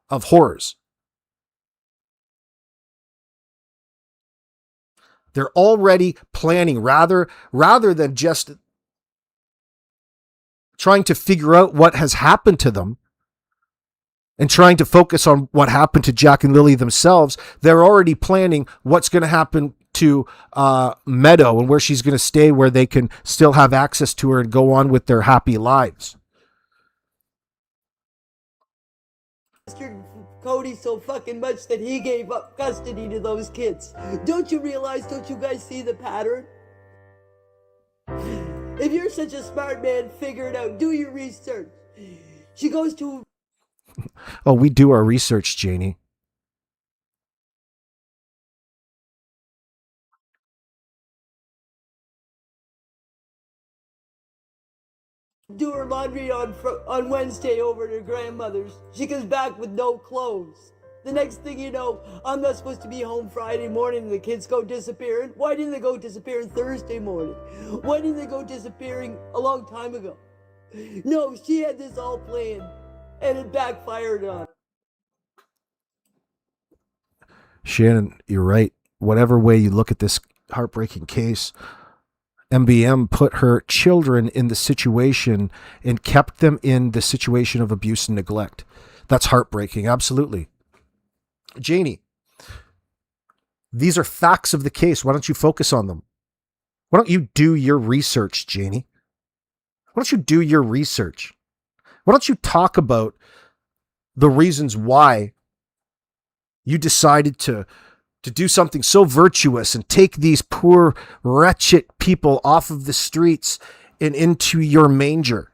Speaker 1: of horrors. They're already planning rather than just trying to figure out what has happened to them and trying to focus on what happened to Jack and Lilly themselves. They're already planning what's going to happen to Meadow and where she's going to stay, where they can still have access to her and go on with their happy lives.
Speaker 5: Cody so fucking much that he gave up custody to those kids. Don't you realize, don't you guys see the pattern? If you're such a smart man, figure it out. Do your research. She goes to...
Speaker 1: Oh, we do our research, Janie.
Speaker 5: Do her laundry on Wednesday over at her grandmother's. She comes back with no clothes. The next thing you know, I'm not supposed to be home Friday morning and the kids go disappearing. Why didn't they go disappearing Thursday morning? Why didn't they go disappearing a long time ago? No, she had this all planned and it backfired on her.
Speaker 1: Shannon, you're right. Whatever way you look at this heartbreaking case, MBM put her children in the situation and kept them in the situation of abuse and neglect. That's heartbreaking. Absolutely. Janie, these are facts of the case. Why don't you focus on them? Why don't you do your research, Janie? Why don't you do your research? Why don't you talk about the reasons why you decided to do something so virtuous and take these poor, wretched people off of the streets and into your manger?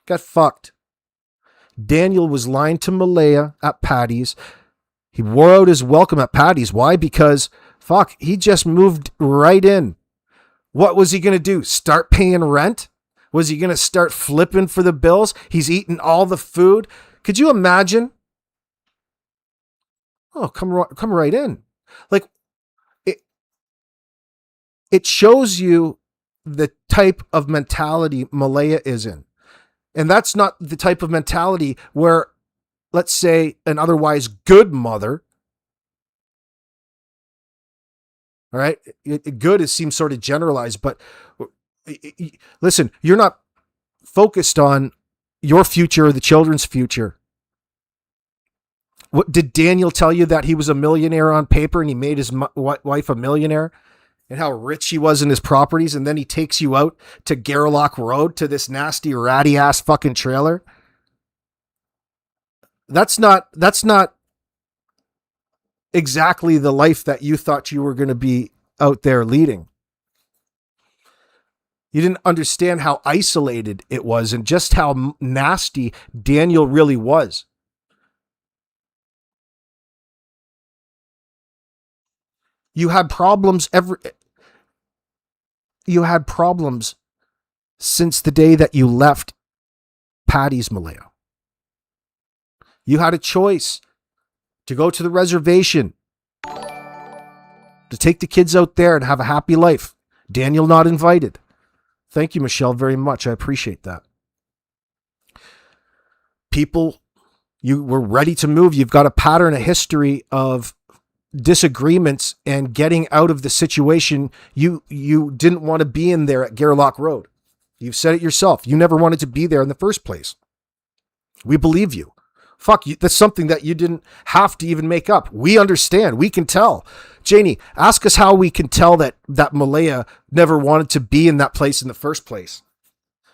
Speaker 1: Got fucked. Daniel was lying to Malaya at Patty's. He wore out his welcome at Patty's. Why? Because, fuck, he just moved right in. What was he going to do? Start paying rent? Was he going to start flipping for the bills? He's eating all the food. Could you imagine? Oh, come right in. Like, it shows you the type of mentality Malaya is in. And that's not the type of mentality where, let's say, an otherwise good mother, all right, good seems sort of generalized, but listen, you're not focused on your future or the children's future. What did Daniel tell you, that he was a millionaire on paper and he made his wife a millionaire and how rich he was in his properties? And then he takes you out to Garlock Road to this nasty ratty ass fucking trailer. That's not exactly the life that you thought you were going to be out there leading. You didn't understand how isolated it was and just how nasty Daniel really was. You had problems since the day that you left Patty's, Malaya. You had a choice to go to the reservation, to take the kids out there and have a happy life. Daniel not invited. Thank you, Michelle, very much. I appreciate that. People, you were ready to move. You've got a pattern, a history of disagreements and getting out of the situation. You didn't want to be in there at Garlock Road. You've said it yourself. You never wanted to be there in the first place. We believe you. Fuck you. That's something that you didn't have to even make up. We understand. We can tell. Janie, ask us how we can tell that Malaya never wanted to be in that place in the first place.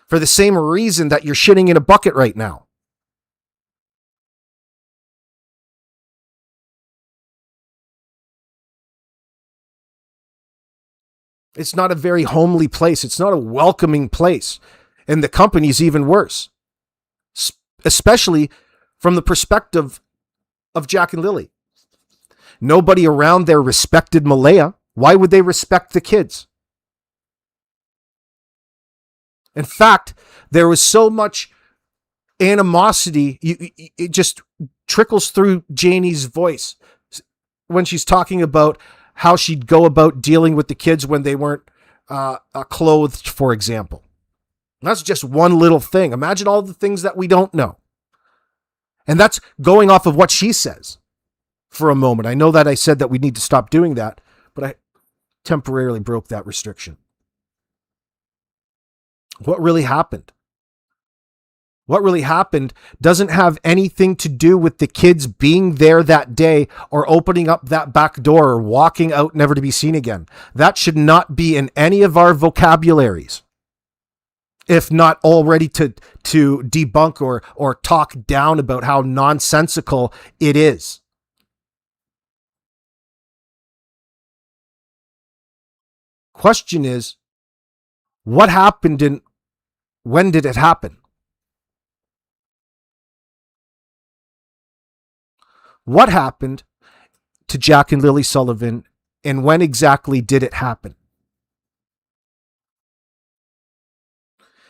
Speaker 1: For the same reason that you're shitting in a bucket right now. It's not a very homely place. It's not a welcoming place. And the company's even worse. Especially from the perspective of Jack and Lilly. Nobody around there respected Malaya. Why would they respect the kids? In fact, there was so much animosity. It just trickles through Janie's voice when she's talking about how she'd go about dealing with the kids when they weren't clothed, for example. That's just one little thing. Imagine all the things that we don't know. And that's going off of what she says for a moment. I know that I said that we need to stop doing that, but I temporarily broke that restriction. What really happened? What really happened doesn't have anything to do with the kids being there that day or opening up that back door or walking out never to be seen again. That should not be in any of our vocabularies. If not already to debunk or talk down about how nonsensical it is. Question is, what happened and when did it happen? What happened to Jack and Lilly Sullivan and when exactly did it happen?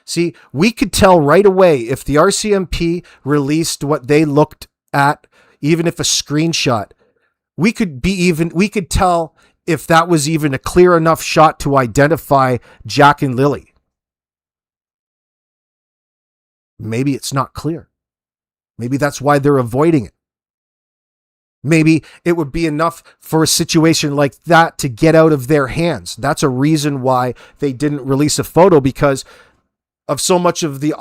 Speaker 1: See, we could tell right away if the RCMP released what they looked at, even if a screenshot, we could tell if that was even a clear enough shot to identify Jack and Lilly. Maybe it's not clear. Maybe that's why they're avoiding it. Maybe it would be enough for a situation like that to get out of their hands. That's a reason why they didn't release a photo, because of so much of the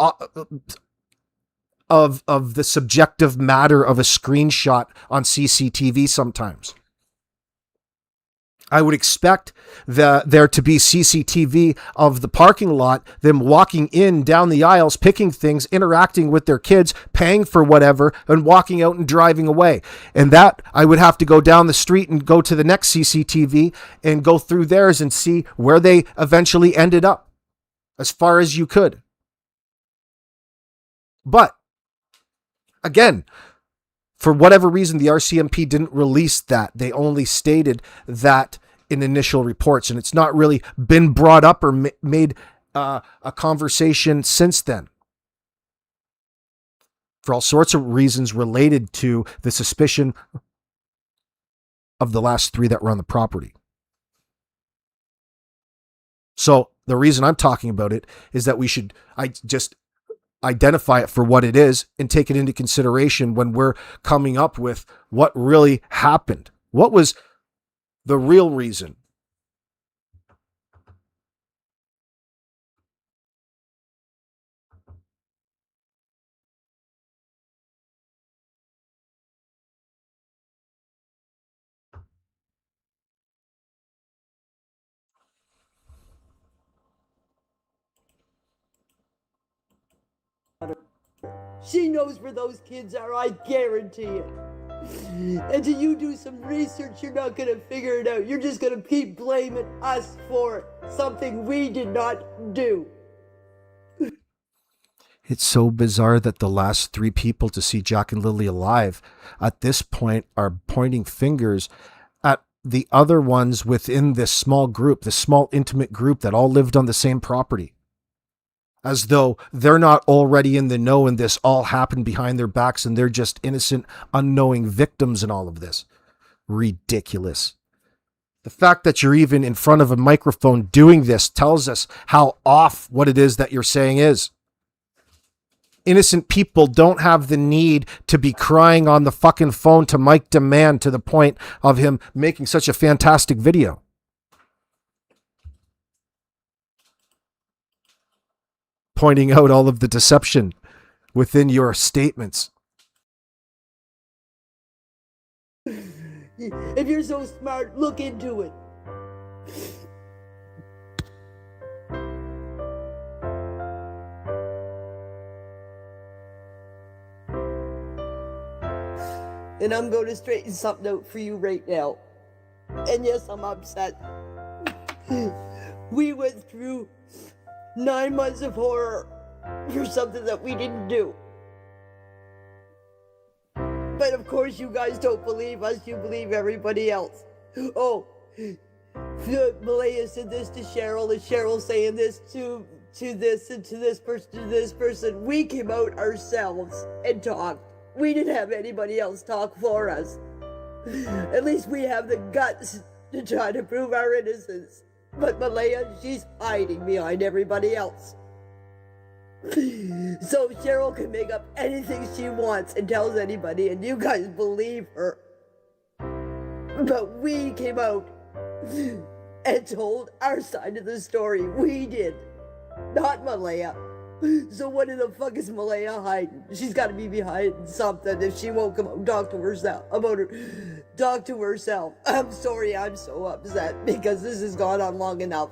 Speaker 1: of the subjective matter of a screenshot on CCTV sometimes. I would expect there to be CCTV of the parking lot, them walking in down the aisles, picking things, interacting with their kids, paying for whatever, and walking out and driving away. And that I would have to go down the street and go to the next CCTV and go through theirs and see where they eventually ended up, as far as you could. But again, for whatever reason, the RCMP didn't release that. They only stated that in initial reports, and it's not really been brought up or made a conversation since then. For all sorts of reasons related to the suspicion of the last three that were on the property. So the reason I'm talking about it is that we should just identify it for what it is and take it into consideration when we're coming up with what really happened. What was the real reason?
Speaker 5: She knows where those kids are, I guarantee it. Until you do some research, you're not going to figure it out. You're just going to keep blaming us for something we did not do.
Speaker 1: It's so bizarre that the last three people to see Jack and Lilly alive at this point are pointing fingers at the other ones within this small group, this small intimate group that all lived on the same property. as though they're not already in the know and this all happened behind their backs and they're just innocent, unknowing victims in all of this. Ridiculous. The fact that you're even in front of a microphone doing this tells us how off what it is that you're saying is. Innocent people don't have the need to be crying on the fucking phone to Mike Demand to the point of him making such a fantastic video. Pointing out all of the deception within your statements.
Speaker 5: If you're so smart, look into it. And I'm going to straighten something out for you right now. And yes, I'm upset. We went through 9 months of horror for something that we didn't do. But of course you guys don't believe us, you believe everybody else. Oh, Malaya said this to Cheryl, and Cheryl saying this to this and to this person. We came out ourselves and talked. We didn't have anybody else talk for us. At least we have the guts to try to prove our innocence. But Malaya, she's hiding behind everybody else. So Cheryl can make up anything she wants and tells anybody, and you guys believe her. But we came out and told our side of the story. We did, not Malaya. So what in the fuck is Malaya hiding? She's got to be behind something if she won't come out and talk to herself about her. Talk to herself. I'm sorry, I'm so upset because this has gone on long enough.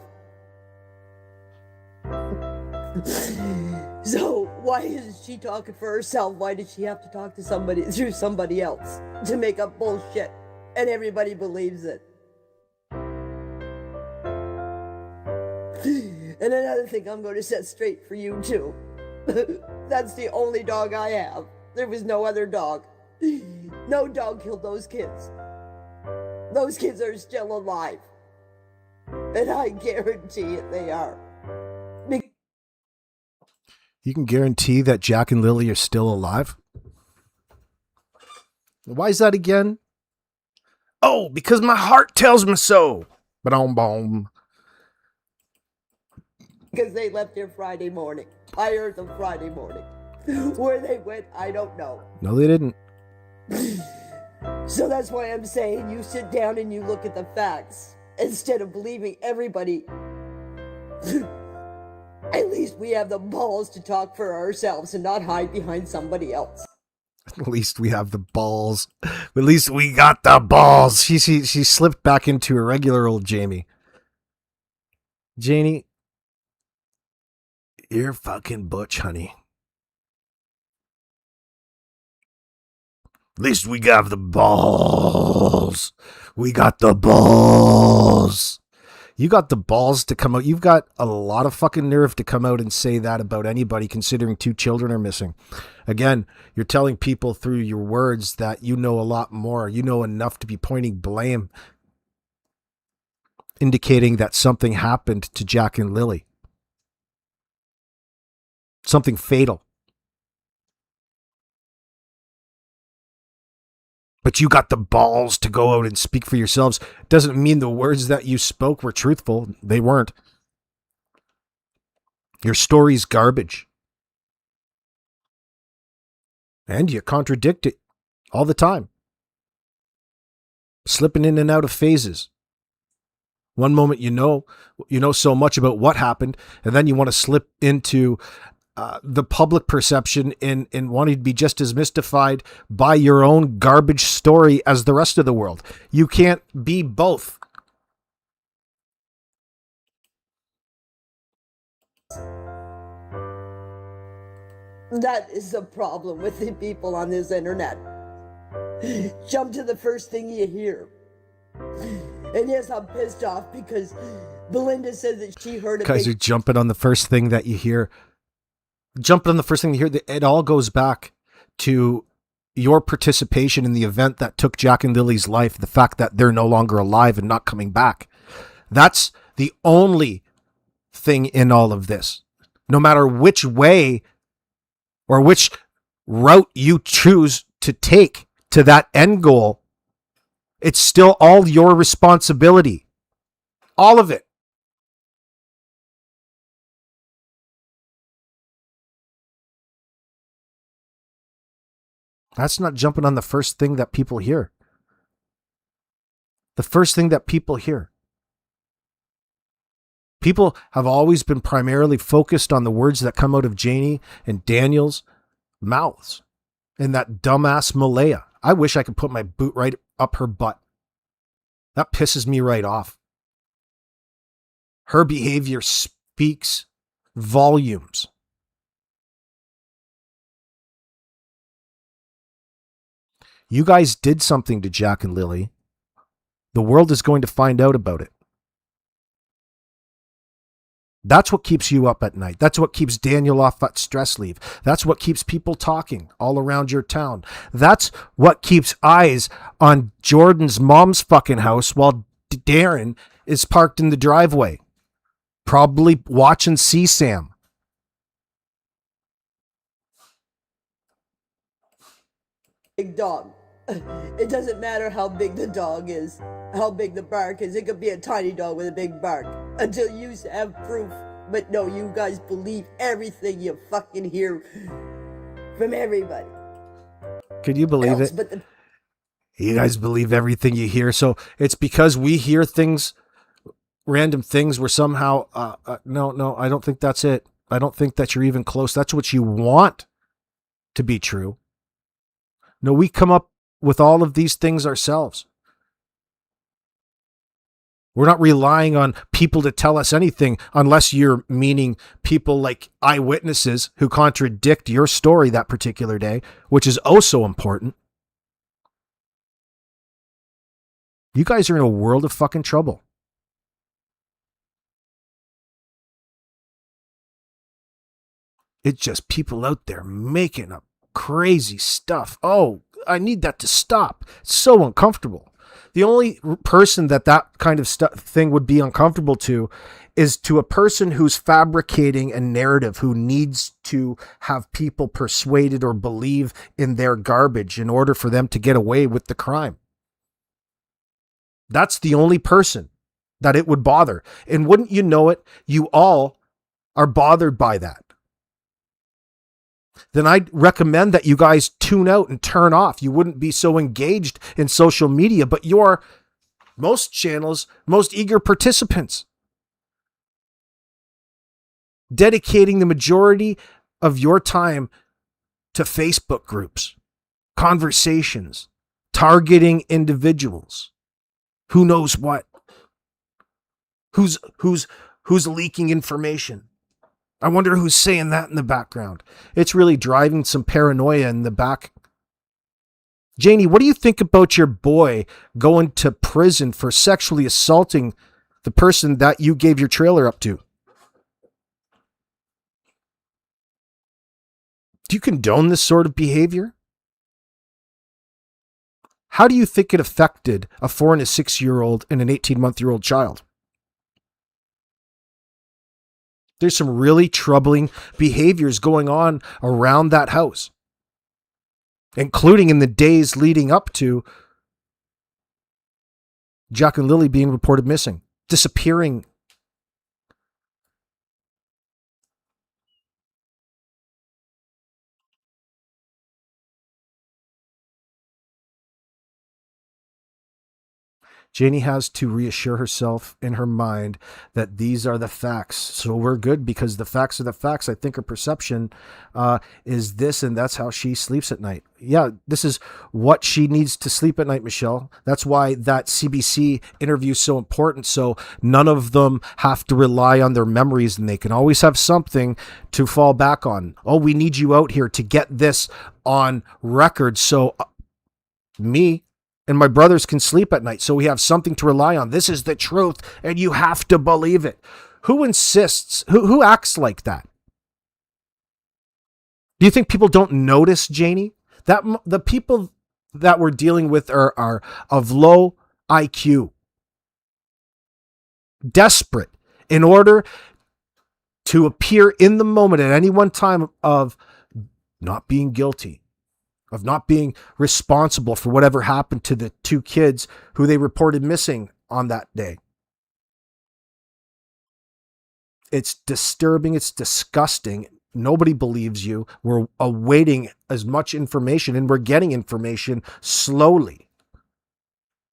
Speaker 5: So why isn't she talking for herself? Why did she have to talk to somebody through somebody else to make up bullshit? And everybody believes it. And another thing I'm going to set straight for you too. That's the only dog I have. There was no other dog. No dog killed those kids. Those kids are still alive. And I guarantee it they are.
Speaker 1: You can guarantee that Jack and Lilly are still alive? Why is that again? Oh, because my heart tells me so. Ba-dum-bum.
Speaker 5: Because they left here Friday morning. I heard them Friday morning. Where they went, I don't know.
Speaker 1: No, they didn't.
Speaker 5: So that's why I'm saying you sit down and you look at the facts instead of believing everybody. At least we have the balls to talk for ourselves and not hide behind somebody else.
Speaker 1: At least we have the balls. At least we got the balls. She slipped back into her regular old Jamie. Janie, you're fucking butch, honey. At least we got the balls. We got the balls. You got the balls to come out. You've got a lot of fucking nerve to come out and say that about anybody, considering 2 children are missing. Again, you're telling people through your words that you know a lot more. You know enough to be pointing blame, indicating that something happened to Jack and Lilly. Something fatal. But you got the balls to go out and speak for yourselves. Doesn't mean the words that you spoke were truthful. They weren't. Your story's garbage. And you contradict it all the time. Slipping in and out of phases. One moment you know so much about what happened, and then you want to slip into the public perception in wanting to be just as mystified by your own garbage story as the rest of the world. You can't be both.
Speaker 5: That is the problem with the people on this internet. Jump to the first thing you hear. And yes, I'm pissed off because Belinda said that she heard it.
Speaker 1: Guys, you're jumping on the first thing that you hear. Jumping on the first thing you hear. It all goes back to your participation in the event that took Jack and Lily's life, the fact that they're no longer alive and not coming back. That's the only thing in all of this. no matter which way or which route you choose to take to that end goal, it's still all your responsibility. All of it. That's not jumping on the first thing that people hear. The first thing that people hear. People have always been primarily focused on the words that come out of Janie and Daniel's mouths and that dumbass Malaya. I wish I could put my boot right up her butt. That pisses me right off. Her behavior speaks volumes. You guys did something to Jack and Lilly. The world is going to find out about it. That's what keeps you up at night. That's what keeps Daniel off at stress leave. That's what keeps people talking all around your town. That's what keeps eyes on Jordan's mom's fucking house while Darren is parked in the driveway, probably watching CSAM.
Speaker 5: Big dog. It doesn't matter how big the dog is, how big the bark is. It could be a tiny dog with a big bark until you have proof. But no, you guys believe everything you fucking hear from everybody.
Speaker 1: Could you believe it? You guys believe everything you hear. So it's because we hear things, random things, where somehow, no, I don't think that's it. I don't think that you're even close. That's what you want to be true. No, we come up with all of these things ourselves. We're not relying on people to tell us anything, unless you're meaning people like eyewitnesses who contradict your story that particular day, which is oh so important. You guys are in a world of fucking trouble. It's just people out there making up crazy stuff. Oh, I need that to stop. It's so uncomfortable. The only person that kind of thing would be uncomfortable to is to a person who's fabricating a narrative, who needs to have people persuaded or believe in their garbage in order for them to get away with the crime. That's the only person that it would bother. And wouldn't you know it, you all are bothered by that. Then I'd recommend that you guys tune out and turn off. You wouldn't be so engaged in social media, but you're most channels, most eager participants. Dedicating the majority of your time to Facebook groups, conversations, targeting individuals. Who knows what? Who's leaking information? I wonder who's saying that in the background. It's really driving some paranoia in the back. Janie, what do you think about your boy going to prison for sexually assaulting the person that you gave your trailer up to? Do you condone this sort of behavior? How do you think it affected a 4 and a 6-year-old and an 18-month-old child? There's some really troubling behaviors going on around that house, including in the days leading up to Jack and Lilly being reported missing, disappearing. Janie has to reassure herself in her mind that these are the facts. So we're good, because the facts are the facts. I think her perception is this, and that's how she sleeps at night. Yeah, this is what she needs to sleep at night, Michelle. That's why that CBC interview is so important. So none of them have to rely on their memories, and they can always have something to fall back on. Oh, we need you out here to get this on record. So me and my brothers can sleep at night, so we have something to rely on. This is the truth, and you have to believe it. Who insists? Who acts like that? Do you think people don't notice, Janie? That the people that we're dealing with are of low IQ, desperate in order to appear in the moment at any one time of not being guilty, of not being responsible for whatever happened to the two kids who they reported missing on that day. It's disturbing. It's disgusting. Nobody believes you. We're awaiting as much information, and we're getting information slowly.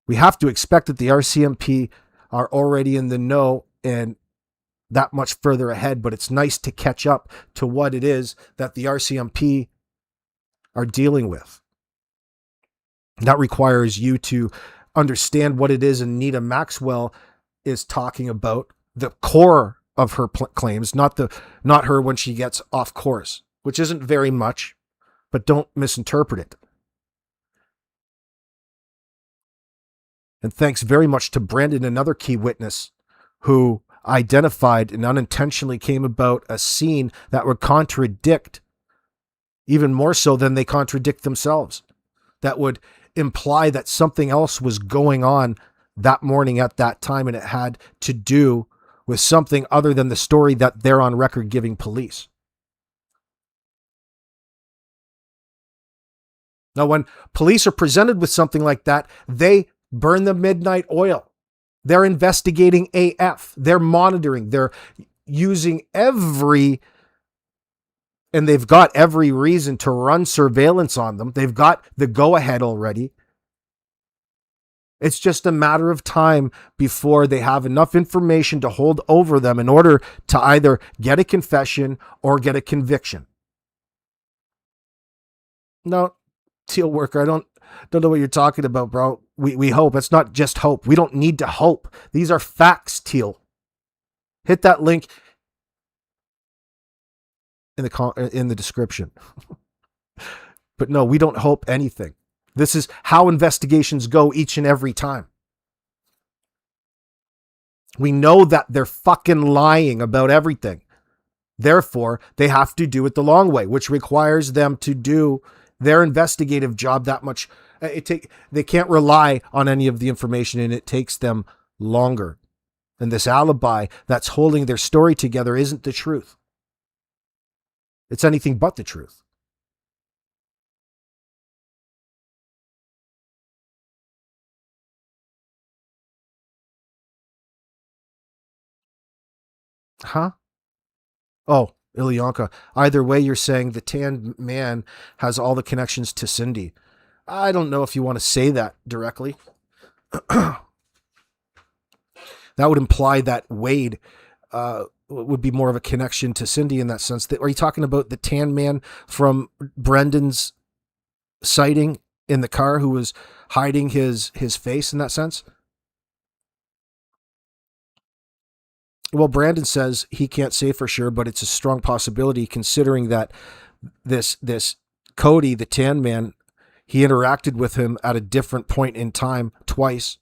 Speaker 1: We have to expect that the RCMP are already in the know and that much further ahead, but it's nice to catch up to what it is that the RCMP are dealing with. That requires you to understand what it is Anita Maxwell is talking about, the core of her claims, not her when she gets off course, which isn't very much, but don't misinterpret it. And thanks very much to Brandon, another key witness who identified and unintentionally came about a scene that would contradict, even more so than they contradict themselves, that would imply that something else was going on that morning at that time, and it had to do with something other than the story that they're on record giving police. Now, when police are presented with something like that, they burn the midnight oil. They're investigating AF. They're monitoring. They're using and they've got every reason to run surveillance on them. They've got the go-ahead already. It's just a matter of time before they have enough information to hold over them in order to either get a confession or get a conviction. No, Teal Worker, I don't know what you're talking about, bro. We hope. It's not just hope. We don't need to hope. These are facts, Teal. Hit that link in the description. But no, we don't hope anything. This is how investigations go each and every time. We know that they're fucking lying about everything. Therefore, they have to do it the long way, which requires them to do their investigative job that much. They can't rely on any of the information, and it takes them longer. And this alibi that's holding their story together isn't the truth. It's anything but the truth. Huh? Oh, Ilyanka. Either way, you're saying the tan man has all the connections to Cindy. I don't know if you want to say that directly. That would imply that Wade would be more of a connection to Cindy in that sense. Are you talking about the tan man from Brendan's sighting in the car who was hiding his face in that sense? Well, Brandon says he can't say for sure, but it's a strong possibility considering that this Cody, the tan man, he interacted with him at a different point in time twice,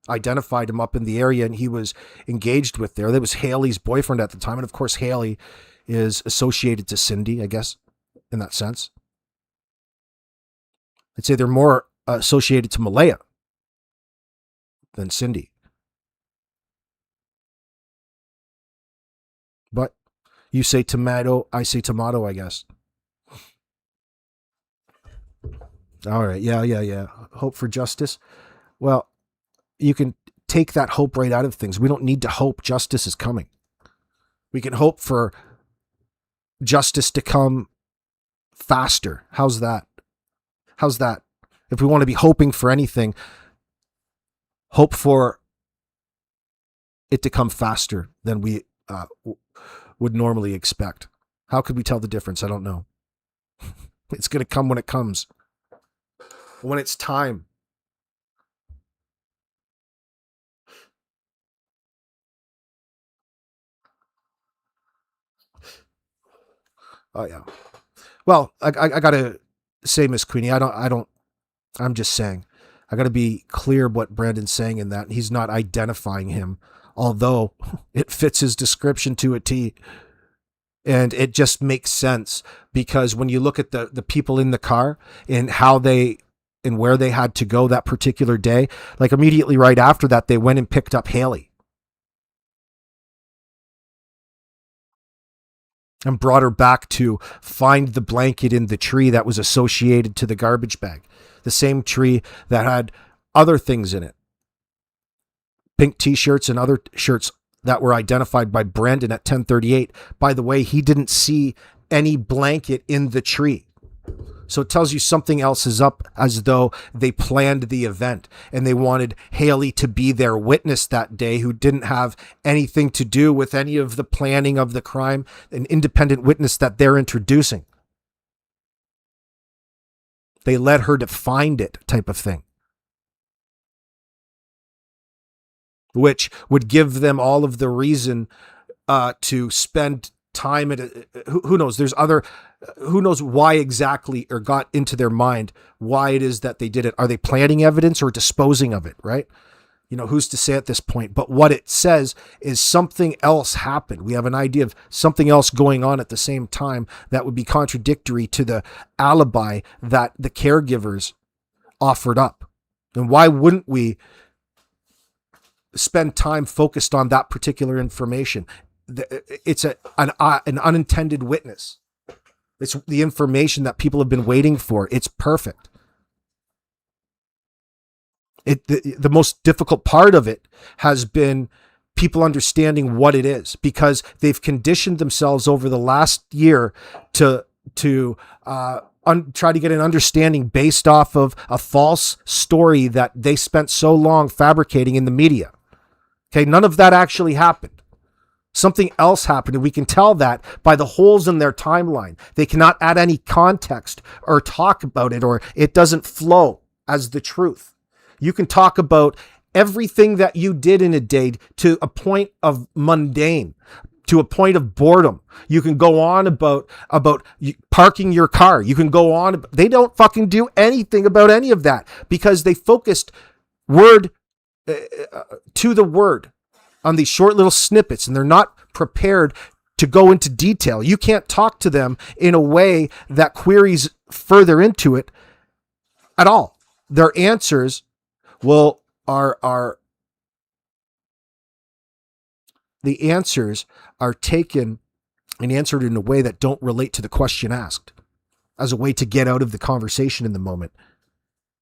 Speaker 1: identified him up in the area, and he was engaged with there. That was Haley's boyfriend at the time. And of course, Haley is associated to Cindy, I guess, in that sense. I'd say they're more associated to Malaya than Cindy. But you say tomato, I say tomato, I guess. All right. Yeah. Hope for justice. Well, you can take that hope right out of things. We don't need to hope justice is coming. We can hope for justice to come faster. How's that? If we want to be hoping for anything, hope for it to come faster than we would normally expect. How could we tell the difference? I don't know. It's going to come when it comes. When it's time. Oh yeah. Well, I gotta say, Miss Queenie, I'm just saying, I gotta be clear what Brandon's saying in that he's not identifying him, although it fits his description to a T. And it just makes sense because when you look at the people in the car and how they and where they had to go that particular day, like immediately right after that, they went and picked up Haley. and brought her back to find the blanket in the tree that was associated to the garbage bag. The same tree that had other things in it. Pink t-shirts and other shirts that were identified by Brendan at 10:38. By the way, he didn't see any blanket in the tree. So it tells you something else is up, as though they planned the event and they wanted Haley to be their witness that day, who didn't have anything to do with any of the planning of the crime, an independent witness that they're introducing. They led her to find it, type of thing. Which would give them all of the reason to spend time at who knows, who knows why exactly, or got into their mind why it is that they did it. Are they planting evidence or disposing of it, right? You know, who's to say at this point? But what it says is something else happened. We have an idea of something else going on at the same time that would be contradictory to the alibi that the caregivers offered up. And why wouldn't we spend time focused on that particular information? It's an unintended witness. It's the information that people have been waiting for. It's perfect. The most difficult part of it has been people understanding what it is, because they've conditioned themselves over the last year to try to get an understanding based off of a false story that they spent so long fabricating in the media. Okay, none of that actually happened. Something else happened, and we can tell that by the holes in their timeline. They cannot add any context or talk about it, or it doesn't flow as the truth. You can talk about everything that you did in a day to a point of mundane, to a point of boredom. You can go on about parking your car. You can go on. They don't fucking do anything about any of that, because they focused word to the word on these short little snippets, and they're not prepared to go into detail. You can't talk to them in a way that queries further into it at all. Their answers are the answers are taken and answered in a way that don't relate to the question asked, as a way to get out of the conversation in the moment.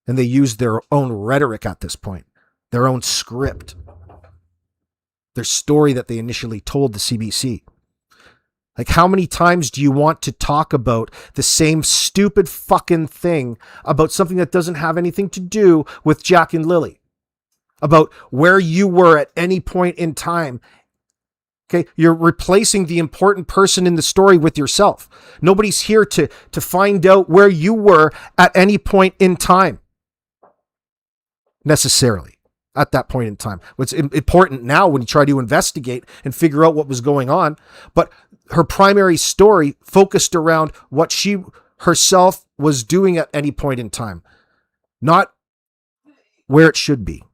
Speaker 1: And they use their own rhetoric at this point, their own script, their story that they initially told the CBC. Like, how many times do you want to talk about the same stupid fucking thing about something that doesn't have anything to do with Jack and Lilly? About where you were at any point in time. Okay, you're replacing the important person in the story with yourself. Nobody's here to find out where you were at any point in time, necessarily. At that point in time. What's important now when you try to investigate and figure out what was going on. But her primary story focused around what she herself was doing at any point in time, not where it should be.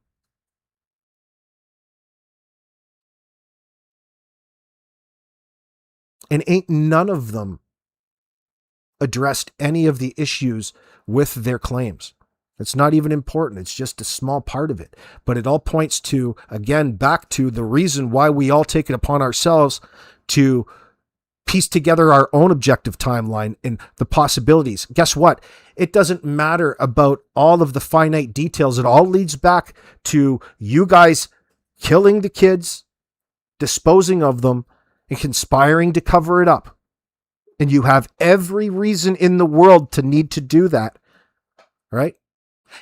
Speaker 1: And ain't none of them addressed any of the issues with their claims. It's not even important. It's just a small part of it. But it all points to, again, back to the reason why we all take it upon ourselves to piece together our own objective timeline and the possibilities. Guess what? It doesn't matter about all of the finite details. It all leads back to you guys killing the kids, disposing of them, and conspiring to cover it up. And you have every reason in the world to need to do that. Right?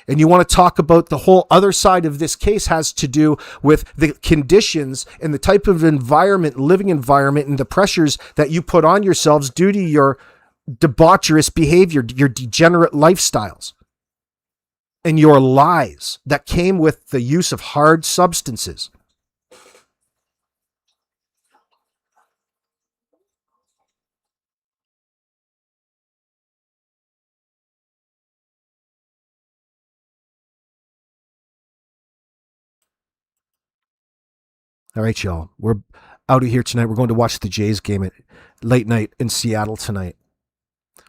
Speaker 1: And you want to talk about the whole other side of this case has to do with the conditions and the type of environment, living environment, and the pressures that you put on yourselves due to your debaucherous behavior, your degenerate lifestyles, and your lies that came with the use of hard substances. All right, y'all. We're out of here tonight. We're going to watch the Jays game at late night in Seattle tonight.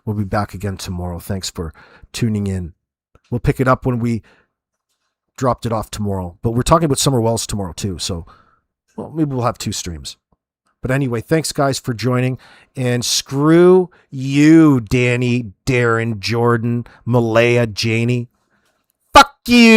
Speaker 1: We'll be back again tomorrow. Thanks for tuning in. We'll pick it up when we dropped it off tomorrow. But we're talking about Summer Wells tomorrow too. So, well, maybe we'll have 2 streams. But anyway, thanks guys for joining, and screw you, Danny, Darren, Jordan, Malaya, Janie. Fuck you.